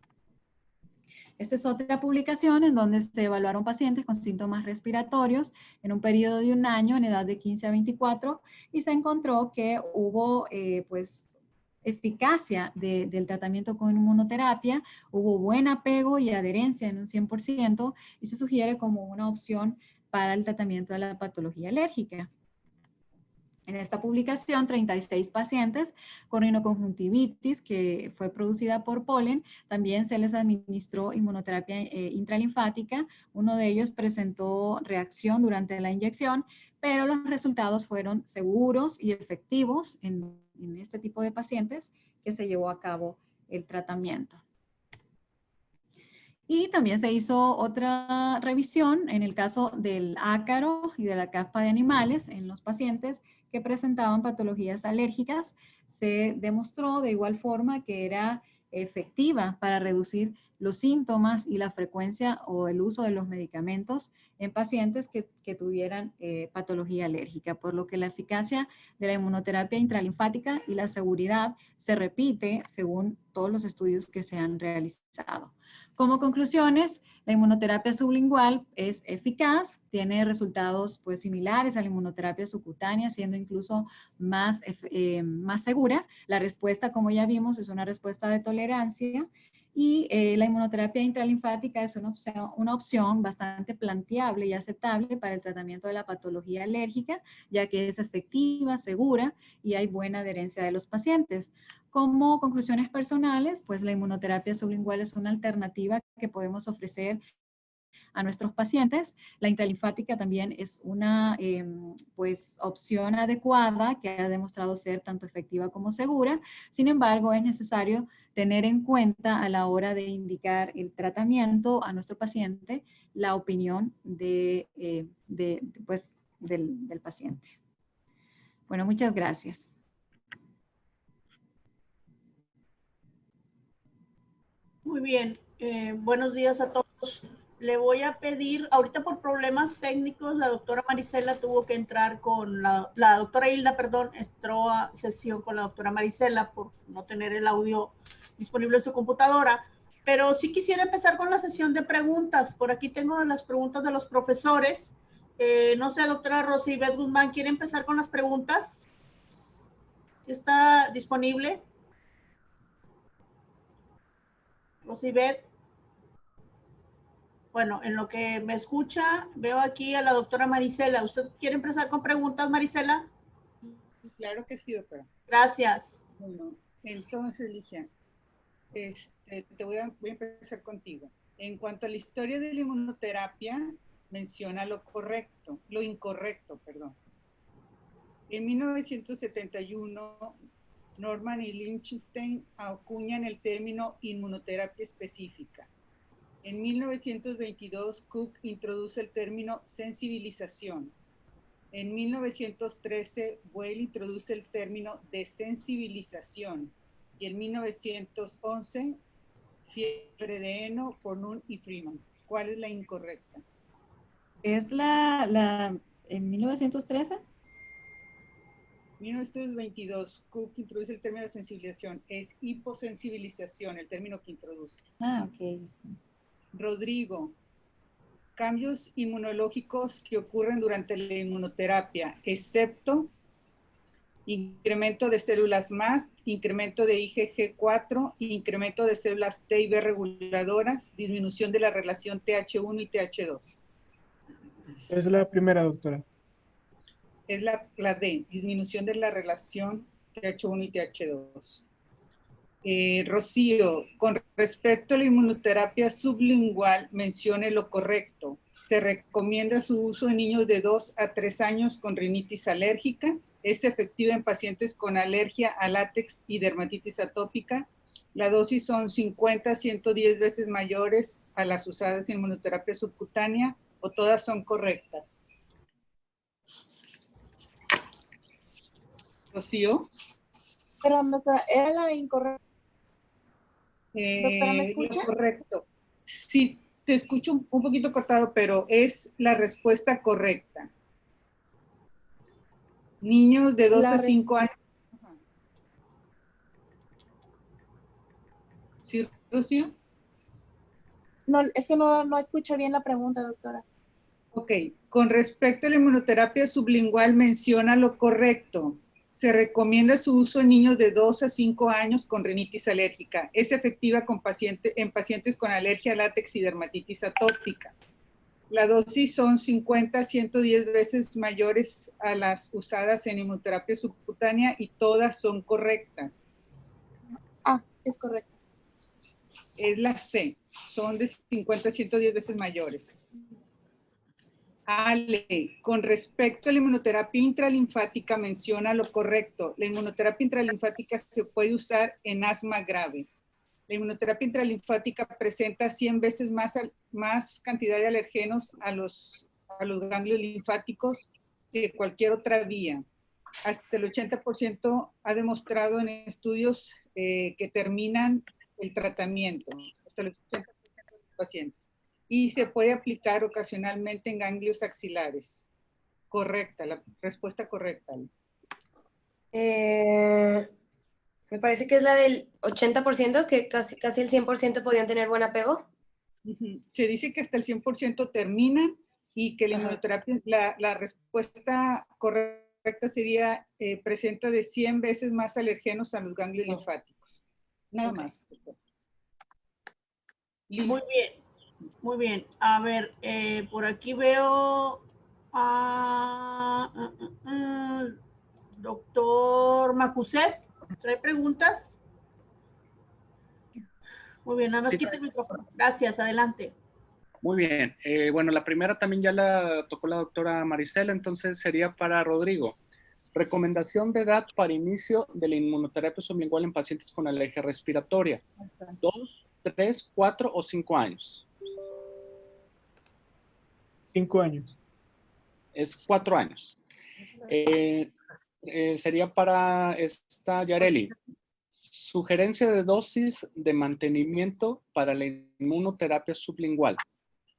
S1: Esta es otra publicación en donde se evaluaron pacientes con síntomas respiratorios en un periodo de 1 año en edad de 15 a 24 y se encontró que hubo pues eficacia del tratamiento con inmunoterapia, hubo buen apego y adherencia en un 100% y se sugiere como una opción para el tratamiento de la patología alérgica. En esta publicación, 36 pacientes con rinoconjuntivitis que fue producida por polen, también se les administró inmunoterapia intralinfática. Uno de ellos presentó reacción durante la inyección, pero los resultados fueron seguros y efectivos en este tipo de pacientes que se llevó a cabo el tratamiento. Y también se hizo otra revisión en el caso del ácaro y de la caspa de animales en los pacientes que presentaban patologías alérgicas. Se demostró de igual forma que era efectiva para reducir los síntomas y la frecuencia o el uso de los medicamentos en pacientes que tuvieran patología alérgica, por lo que la eficacia de la inmunoterapia intralinfática y la seguridad se repite según todos los estudios que se han realizado. Como conclusiones, la inmunoterapia sublingual es eficaz, tiene resultados pues, similares a la inmunoterapia subcutánea, siendo incluso más segura. La respuesta, como ya vimos, es una respuesta de tolerancia. Y la inmunoterapia intralinfática es una opción bastante planteable y aceptable para el tratamiento de la patología alérgica, ya que es efectiva, segura y hay buena adherencia de los pacientes. Como conclusiones personales, pues la inmunoterapia sublingual es una alternativa que podemos ofrecer a nuestros pacientes. La intralinfática también es una pues, opción adecuada que ha demostrado ser tanto efectiva como segura. Sin embargo, es necesario tener en cuenta a la hora de indicar el tratamiento a nuestro paciente la opinión pues, del paciente. Bueno, muchas gracias.
S3: Muy bien, buenos días a todos. Le voy a pedir, ahorita por problemas técnicos, la doctora Marisela tuvo que entrar con la doctora Hilda, perdón, entró a sesión con la doctora Marisela por no tener el audio disponible en su computadora, pero sí quisiera empezar con la sesión de preguntas. Por aquí tengo las preguntas de los profesores. No sé, doctora Rosibeth Guzmán, ¿quiere empezar con las preguntas? ¿Sí está disponible? Rosibeth. Bueno, en lo que me escucha, veo aquí a la doctora Marisela. ¿Usted quiere empezar con preguntas, Marisela?
S5: Claro que sí, doctora.
S3: Gracias.
S5: Bueno, entonces, Ligia, voy a empezar contigo. En cuanto a la historia de la inmunoterapia, menciona lo incorrecto, perdón. En 1971, Norman y Lichtenstein acuñan el término inmunoterapia específica. En 1922, Cook introduce el término sensibilización. En 1913, Weil introduce el término desensibilización. Y en 1911, Fiebre de Heno, Fornum y Freeman. ¿Cuál es la incorrecta?
S1: ¿Es en 1913?
S5: 1922, Cook introduce el término de sensibilización. Es hiposensibilización, el término que introduce.
S1: Ah, ok. Sí.
S5: Rodrigo, cambios inmunológicos que ocurren durante la inmunoterapia, excepto incremento de células MAST, incremento de IgG4, incremento de células T y B reguladoras, disminución de la relación TH1 y TH2.
S2: Es la primera, doctora.
S5: Es la D, disminución de la relación TH1 y TH2. Rocío, con respecto a la inmunoterapia sublingual, mencione lo correcto. Se recomienda su uso en niños de 2 a 3 años con rinitis alérgica. Es efectiva en pacientes con alergia a látex y dermatitis atópica. La dosis son 50 a 110 veces mayores a las usadas en inmunoterapia subcutánea, o todas son correctas. Rocío.
S6: Perdón, doctora, ¿era la incorrecta? Doctora, ¿me escucha?
S5: Correcto. Sí, te escucho un poquito cortado, pero es la respuesta correcta. Niños de 2 a 5 años. ¿Sí, Rocío?
S6: No, es que no escucho bien la pregunta, doctora.
S5: Ok, con respecto a la inmunoterapia sublingual, menciona lo correcto. Se recomienda su uso en niños de 2 a 5 años con rinitis alérgica. Es efectiva en pacientes con alergia a látex y dermatitis atópica. La dosis son 50 a 110 veces mayores a las usadas en inmunoterapia subcutánea y todas son correctas.
S6: Ah, es correcto.
S5: Es la C, son de 50 a 110 veces mayores. Ale, con respecto a la inmunoterapia intralinfática, menciona lo correcto. La inmunoterapia intralinfática se puede usar en asma grave. La inmunoterapia intralinfática presenta 100 veces más cantidad de alergenos a los ganglios linfáticos que cualquier otra vía. Hasta el 80% ha demostrado en estudios que terminan el tratamiento. hasta los 80% de los pacientes. Y se puede aplicar ocasionalmente en ganglios axilares. Correcta, la respuesta correcta.
S7: Me parece que es la del 80%, que casi el 100% podían tener buen apego.
S5: Se dice que hasta el 100% terminan y que la
S7: Ajá.
S5: inmunoterapia, la respuesta correcta sería presenta de 100 veces más alergenos a los ganglios linfáticos. Nada más. Listo.
S3: Muy bien, muy bien. A ver, por aquí veo a doctor Macuset. ¿Trae preguntas? Muy bien, nada más
S8: Sí.
S3: quita el micrófono. Gracias, adelante.
S8: Muy bien. Bueno, la primera también ya la tocó la doctora Marisela, entonces sería para Rodrigo. Recomendación de edad para inicio de la inmunoterapia sublingual en pacientes con alergia respiratoria. 2, 3, 4 o 5 años.
S2: 5 años.
S8: Es 4 años. Sería para esta Yareli. Sugerencia de dosis de mantenimiento para la inmunoterapia sublingual.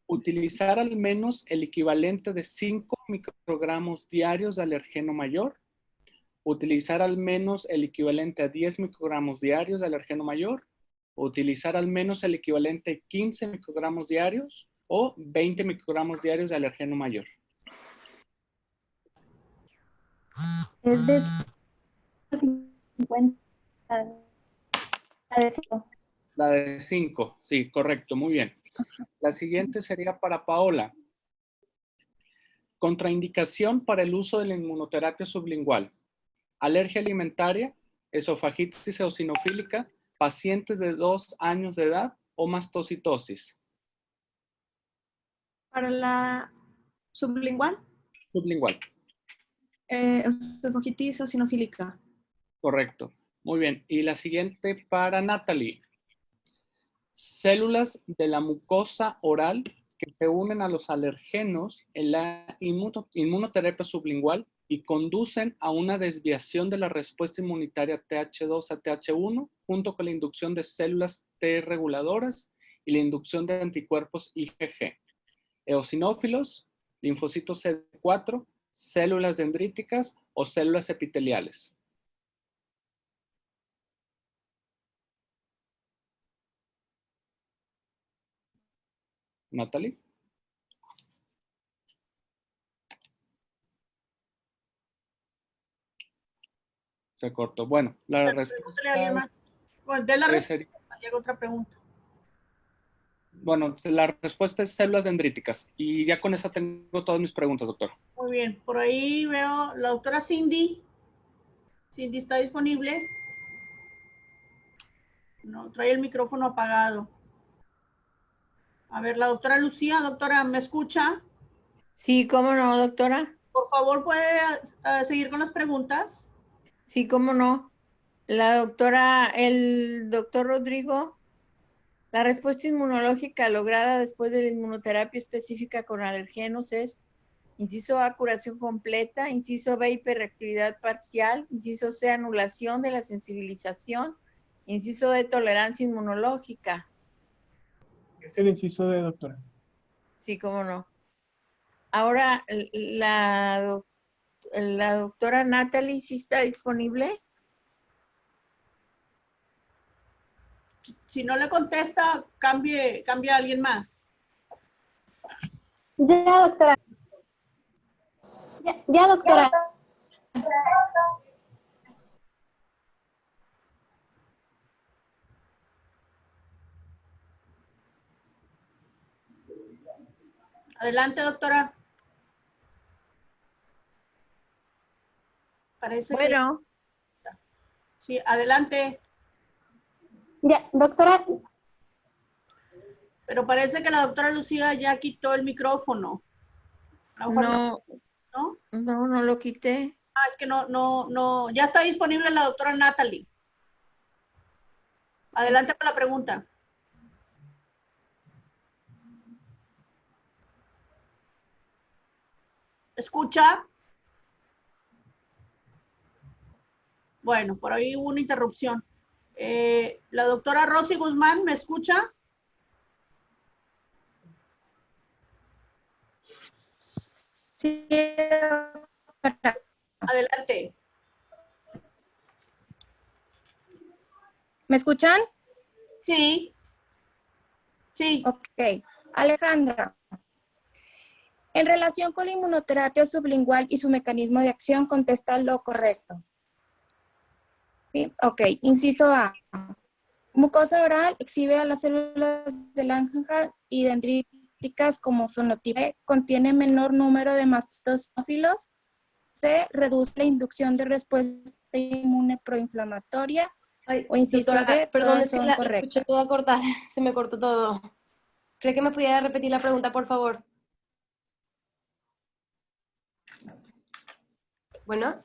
S8: Utilizar al menos el equivalente de 5 microgramos diarios de alergeno mayor. Utilizar al menos el equivalente a 10 microgramos diarios de alergeno mayor. Utilizar al menos el equivalente a 15 microgramos diarios o 20 microgramos diarios de alergeno mayor.
S9: Es de 50.
S8: La de 5, sí, correcto, muy bien. La siguiente sería para Paola. Contraindicación para el uso de la inmunoterapia sublingual. Alergia alimentaria, esofagitis eosinofílica, pacientes de 2 años de edad o mastocitosis.
S10: Para la sublingual,
S8: Sublingual,
S10: esofagitis eosinofílica.
S8: correcto. Muy bien. Y la siguiente para Natalie. Células de la mucosa oral que se unen a los alergenos en la inmunoterapia sublingual y conducen a una desviación de la respuesta inmunitaria TH2 a TH1 junto con la inducción de células T reguladoras y la inducción de anticuerpos IgG. Eosinófilos, linfocitos CD4, células dendríticas o células epiteliales. Natalie. Se cortó. Bueno, la respuesta
S3: ¿Alguien más? Bueno, de la
S8: sería,
S3: respuesta, llega otra pregunta.
S8: bueno, la respuesta es células dendríticas. Y ya con esa tengo todas mis preguntas, doctor.
S3: Muy bien, por ahí veo la doctora Cindy. Cindy está disponible. No, trae el micrófono apagado. A ver, la doctora Lucía, doctora, ¿me escucha?
S11: Sí, cómo no, doctora.
S3: Por favor, ¿puede seguir con las preguntas?
S11: Sí, cómo no. El doctor Rodrigo, la respuesta inmunológica lograda después de la inmunoterapia específica con alergenos es: inciso A, curación completa; inciso B, hiperreactividad parcial; inciso C, anulación de la sensibilización; inciso D, tolerancia inmunológica.
S2: Es el inciso de doctora.
S11: Sí, cómo no. Ahora, la doctora Natalie, ¿sí está disponible?
S3: Si no le contesta, cambie a alguien más.
S9: Ya, doctora. Ya, doctora.
S3: Adelante, doctora. Parece
S11: Bueno.
S3: que... Sí, adelante.
S9: Ya, doctora.
S3: Pero parece que la doctora Lucía ya quitó el micrófono. A lo mejor
S11: No lo quité.
S3: Ah, es que no. Ya está disponible la doctora Natalie. Adelante con la pregunta. ¿Escucha? Bueno, por ahí hubo una interrupción. La doctora Rosy Guzmán, ¿me escucha?
S9: Sí.
S3: Adelante.
S9: ¿Me escuchan?
S3: Sí. Sí.
S9: Ok. Alejandra. En relación con la inmunoterapia sublingual y su mecanismo de acción, contesta lo correcto. ¿Sí? Ok. Inciso A. Mucosa oral exhibe a las células de Langerhans y dendríticas como fenotipo B, contiene menor número de mastófilos. C. Reduce la inducción de respuesta inmune proinflamatoria.
S7: Ay,
S9: O inciso
S7: doctora,
S9: D,
S7: perdón,
S9: todas
S7: es que
S9: son
S7: la escuché
S9: correctas.
S7: toda cortada, se me cortó todo. ¿Cree que me pudiera repetir la pregunta, por favor? Bueno.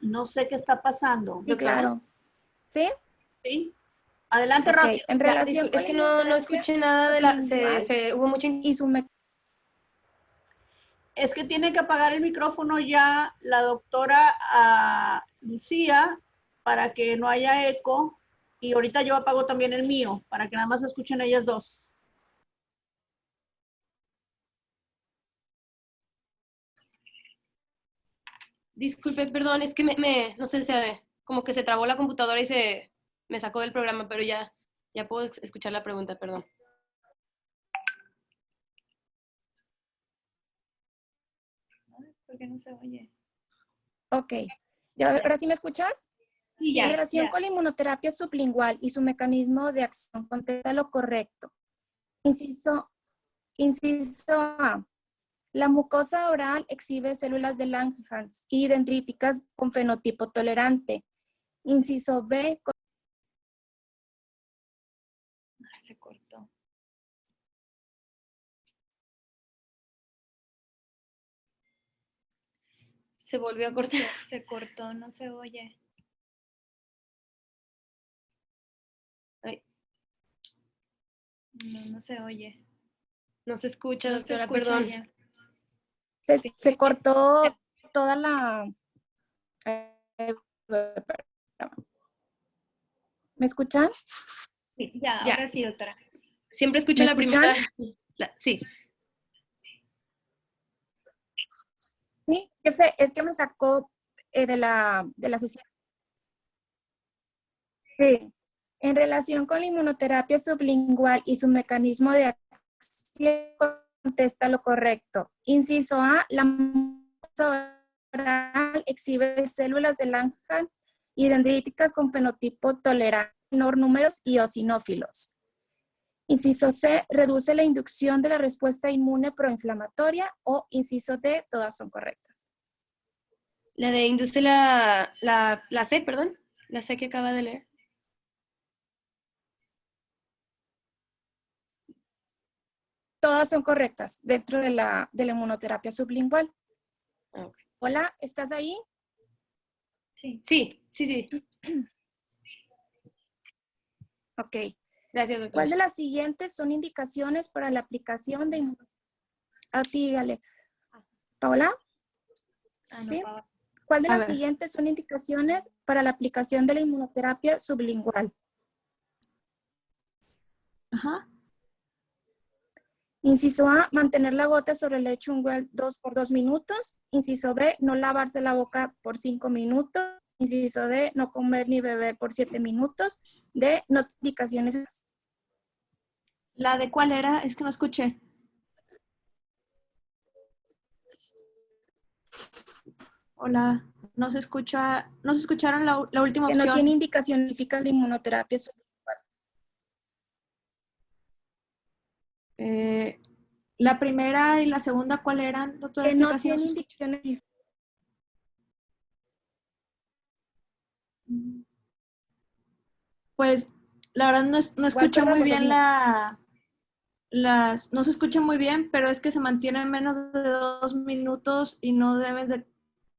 S3: No sé qué está pasando.
S9: Sí, claro. ¿Sí?
S3: Sí. Adelante,
S9: Ok,
S3: Rosy.
S9: en relación
S7: Es que no escuché nada de la... hubo mucha...
S9: Y su
S3: Es que tiene que apagar el micrófono ya la doctora Lucía para que no haya eco. Y ahorita yo apago también el mío para que nada más escuchen ellas dos.
S7: Disculpe, perdón, es que no sé, como que se trabó la computadora y me sacó del programa, pero ya puedo escuchar la pregunta, perdón.
S9: ¿Por qué no se oye? Ok. ¿Ahora sí me escuchas?
S7: Sí, ya.
S9: En relación con la inmunoterapia sublingual y su mecanismo de acción, contesta lo correcto. Inciso A. La mucosa oral exhibe células de Langerhans y dendríticas con fenotipo tolerante. Inciso B. Se cortó.
S7: Se volvió a cortar.
S9: Se cortó, no se oye.
S7: Ay,
S9: No se oye.
S7: no se escucha,
S9: No se
S7: doctora,
S9: escucha
S7: perdón.
S9: bien. Se cortó toda la... ¿Me escuchan?
S7: Sí, ya.
S9: Ahora sí, doctora.
S7: Siempre escucho
S9: ¿Me
S7: la
S9: escuchan?
S7: primera. Sí.
S9: Sí, es que me sacó de la sesión. Sí. En relación con la inmunoterapia sublingual y su mecanismo de acción, contesta lo correcto. Inciso A, la mucosa oral exhibe células de Langerhans y dendríticas con fenotipo tolerante, menor números y eosinófilos. Inciso C, reduce la inducción de la respuesta inmune proinflamatoria. O inciso D, todas son correctas.
S7: La de induce la C, perdón. La C que acaba de leer.
S9: Todas son correctas dentro de la inmunoterapia sublingual.
S7: Okay.
S9: Hola, ¿estás ahí?
S7: Sí. Sí.
S9: Ok.
S7: Gracias, doctora.
S9: ¿Cuál de las siguientes son indicaciones para la aplicación de inmunoterapia? A ti, dígale. ¿Paola? ¿Sí? ¿Cuál de las siguientes son indicaciones para la aplicación de la inmunoterapia sublingual?
S10: Ajá.
S9: Inciso A, mantener la gota sobre el lecho ungual 2 por 2 minutos. Inciso B, no lavarse la boca por 5 minutos. Inciso D, no comer ni beber por 7 minutos. D, no indicaciones.
S10: ¿La de cuál era? Es que no escuché. Hola, no se escucha, no se escucharon la última
S9: Que
S10: opción.
S9: no tiene indicación de inmunoterapia sublingual.
S10: La primera y la segunda, ¿cuál eran, doctora?
S9: Que
S10: Es que
S9: no
S10: casi no
S9: tiene
S10: se escucha.
S9: indicaciones.
S10: Pues la verdad no escuché muy bien no se escucha muy bien, pero es que se mantienen menos de 2 minutos y no deben de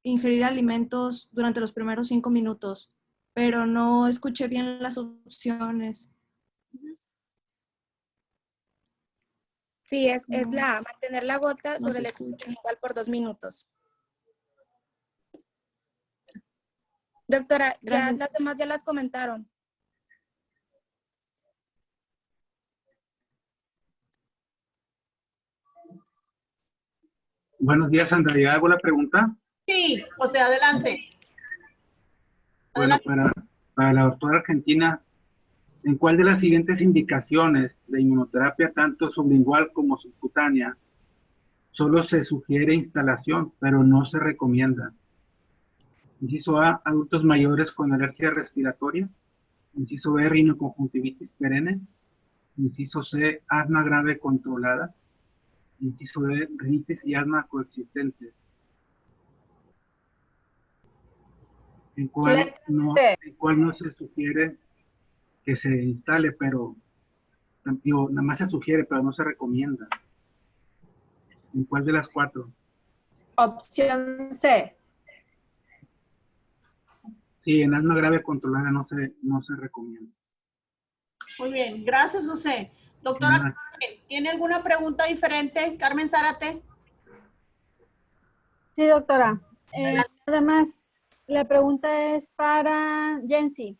S10: ingerir alimentos durante los primeros 5 minutos, pero no escuché bien las opciones.
S9: Sí, es la A, mantener la gota
S10: No
S9: sobre
S10: se
S9: el
S10: escucha.
S9: sublingual por 2 minutos. Doctora,
S10: Gracias.
S9: ya las demás ya las comentaron.
S12: Buenos días, Sandra. ¿Ya hago la pregunta?
S3: Sí, José, adelante.
S12: Bueno, para la doctora Argentina, ¿en cuál de las siguientes indicaciones de inmunoterapia, tanto sublingual como subcutánea, solo se sugiere instalación, pero no se recomienda? Inciso A, adultos mayores con alergia respiratoria. Inciso B, rinoconjuntivitis perenne. Inciso C, asma grave controlada. Inciso D, rinitis y asma coexistentes. ¿En cuál no se sugiere que se instale, pero digo, nada más se sugiere, pero no se recomienda? ¿En cuál de las 4?
S13: Opción C.
S12: Sí, en asma grave controlada no se recomienda.
S3: Muy bien, gracias, José. Doctora, Carmen, ¿tiene alguna pregunta diferente? Carmen Zárate.
S14: Sí, doctora. Además, la pregunta es para Jensi.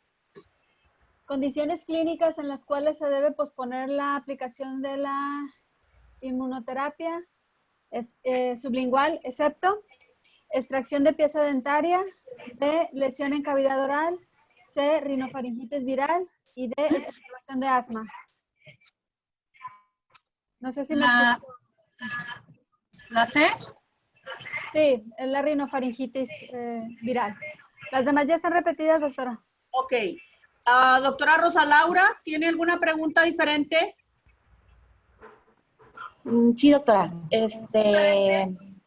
S14: Condiciones clínicas en las cuales se debe posponer la aplicación de la inmunoterapia sublingual, excepto extracción de pieza dentaria, B, lesión en cavidad oral, C, rinofaringitis viral y D, exacerbación de asma. No sé si me escucho.
S13: ¿La C?
S14: Sí, es la rinofaringitis viral. Las demás ya están repetidas, doctora.
S3: Ok. Doctora Rosa Laura, ¿tiene alguna pregunta diferente?
S15: Sí, doctora.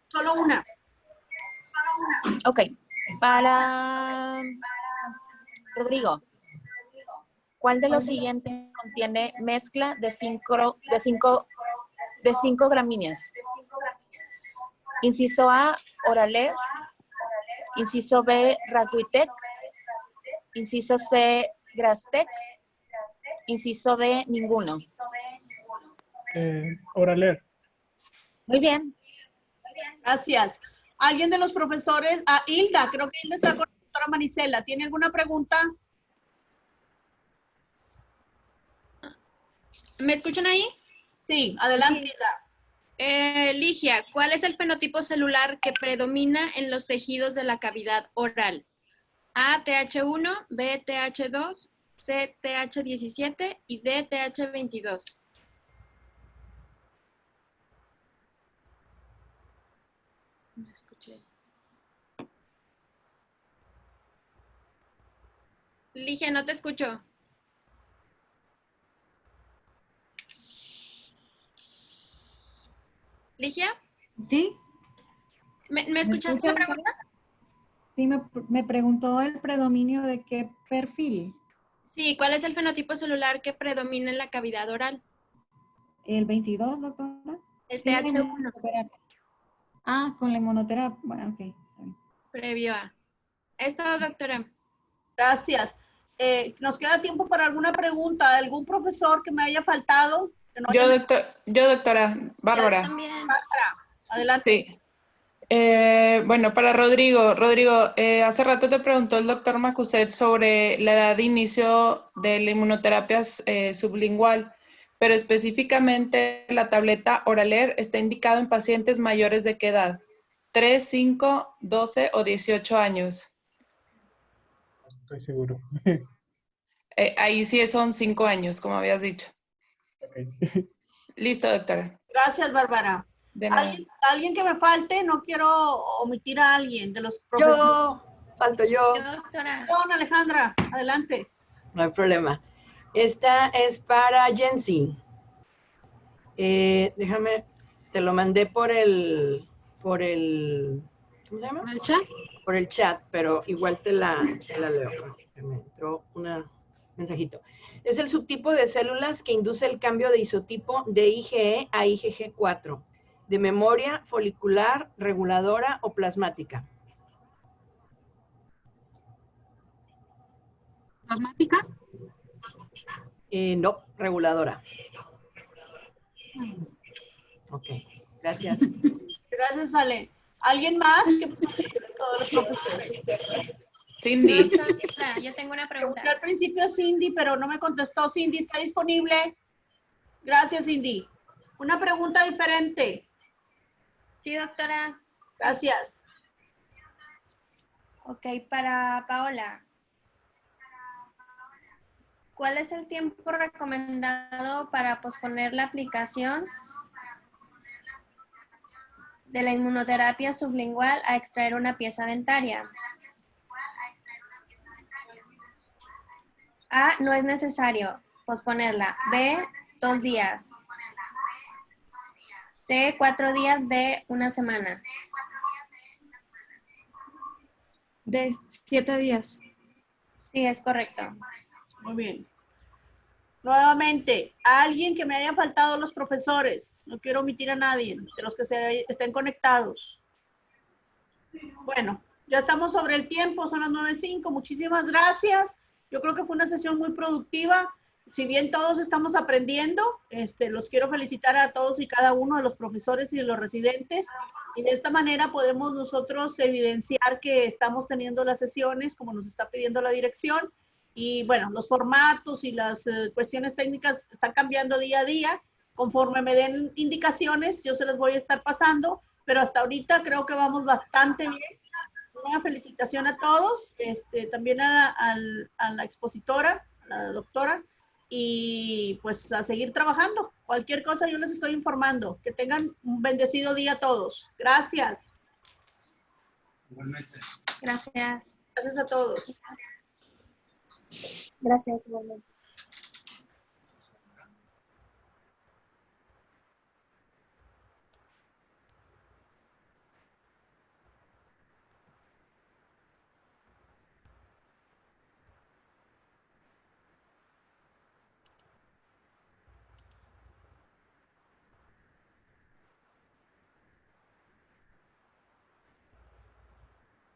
S3: Solo una.
S15: Ok. Para Rodrigo, ¿cuál de los siguientes contiene mezcla de 5 gramíneas? Inciso A, Oraler. Inciso B, Raguitec. Inciso C, Grastec. Inciso D, ninguno.
S2: Oraler.
S15: Muy bien.
S3: Gracias. ¿Alguien de los profesores? Hilda, creo que Hilda está con la doctora Marisela. ¿Tiene alguna pregunta?
S16: ¿Me escuchan ahí?
S3: Sí, adelante, Hilda.
S16: Ligia, ¿cuál es el fenotipo celular que predomina en los tejidos de la cavidad oral? A, TH1, B, TH2, C, TH17 y D, TH22. No escuché. Ligia, no te escucho. ¿Ligia?
S1: ¿Sí?
S16: ¿Me escuchaste la pregunta?
S1: Sí, me preguntó el predominio de qué perfil.
S16: Sí, ¿cuál es el fenotipo celular que predomina en la cavidad oral?
S1: El 22, doctora.
S16: El
S1: Sí,
S16: TH1.
S1: Con la inmunoterapia. Bueno, ok. Está bien.
S16: Previo a. Es todo, doctora.
S3: Gracias. ¿Nos queda tiempo para alguna pregunta? ¿Algún profesor que me haya faltado? Que no
S17: Yo, doctora, Bárbara.
S3: Yo también. Bárbara, adelante.
S17: Sí. Bueno, para Rodrigo. Rodrigo, hace rato te preguntó el doctor Macuset sobre la edad de inicio de la inmunoterapia sublingual, pero específicamente la tableta Oraler está indicado en pacientes mayores de qué edad, 3, 5, 12 o 18 años.
S2: Estoy seguro.
S17: Ahí sí son 5 años, como habías dicho.
S2: Okay.
S17: Listo, doctora.
S3: Gracias, Bárbara.
S17: De nada.
S3: ¿Alguien que me falte? No quiero omitir a alguien de los profesores.
S18: Falto yo.
S3: Doctora. Alejandra, adelante.
S18: No hay problema. Esta es para Jensi. Déjame, te lo mandé por el, ¿cómo se llama? ¿Por el chat? Por el chat, pero igual te la leo. Me entró un mensajito. Es el subtipo de células que induce el cambio de isotipo de IgE a IgG4, de memoria, folicular, reguladora o plasmática.
S13: ¿Plasmática?
S18: No, reguladora. Ok, gracias.
S3: Gracias, Ale. ¿Alguien más? Todos los profesores.
S17: Cindy.
S16: Yo tengo una pregunta.
S3: Al principio Cindy, pero no me contestó. Cindy, ¿está disponible? Gracias, Cindy. Una pregunta diferente.
S19: Sí, doctora.
S3: Gracias.
S19: Ok, para Paola. ¿Cuál es el tiempo recomendado para posponer la aplicación de la inmunoterapia sublingual a extraer una pieza dentaria? A, no es necesario posponerla. B, 2 días. C, 4 días de una semana.
S10: De 7 días.
S19: Sí, es correcto.
S3: Muy bien. Nuevamente, alguien que me haya faltado los profesores. No quiero omitir a nadie de los que estén conectados. Bueno, ya estamos sobre el tiempo, son las 9:05. Muchísimas gracias. Yo creo que fue una sesión muy productiva. Si bien todos estamos aprendiendo, los quiero felicitar a todos y cada uno de los profesores y de los residentes. Y de esta manera podemos nosotros evidenciar que estamos teniendo las sesiones como nos está pidiendo la dirección. Y bueno, los formatos y las cuestiones técnicas están cambiando día a día. Conforme me den indicaciones, yo se las voy a estar pasando. Pero hasta ahorita creo que vamos bastante bien. Una felicitación a todos, también a la expositora, a la doctora. Y pues a seguir trabajando. Cualquier cosa yo les estoy informando. Que tengan un bendecido día a todos. Gracias.
S12: Igualmente.
S19: Gracias.
S3: Gracias a todos.
S15: Gracias, igualmente.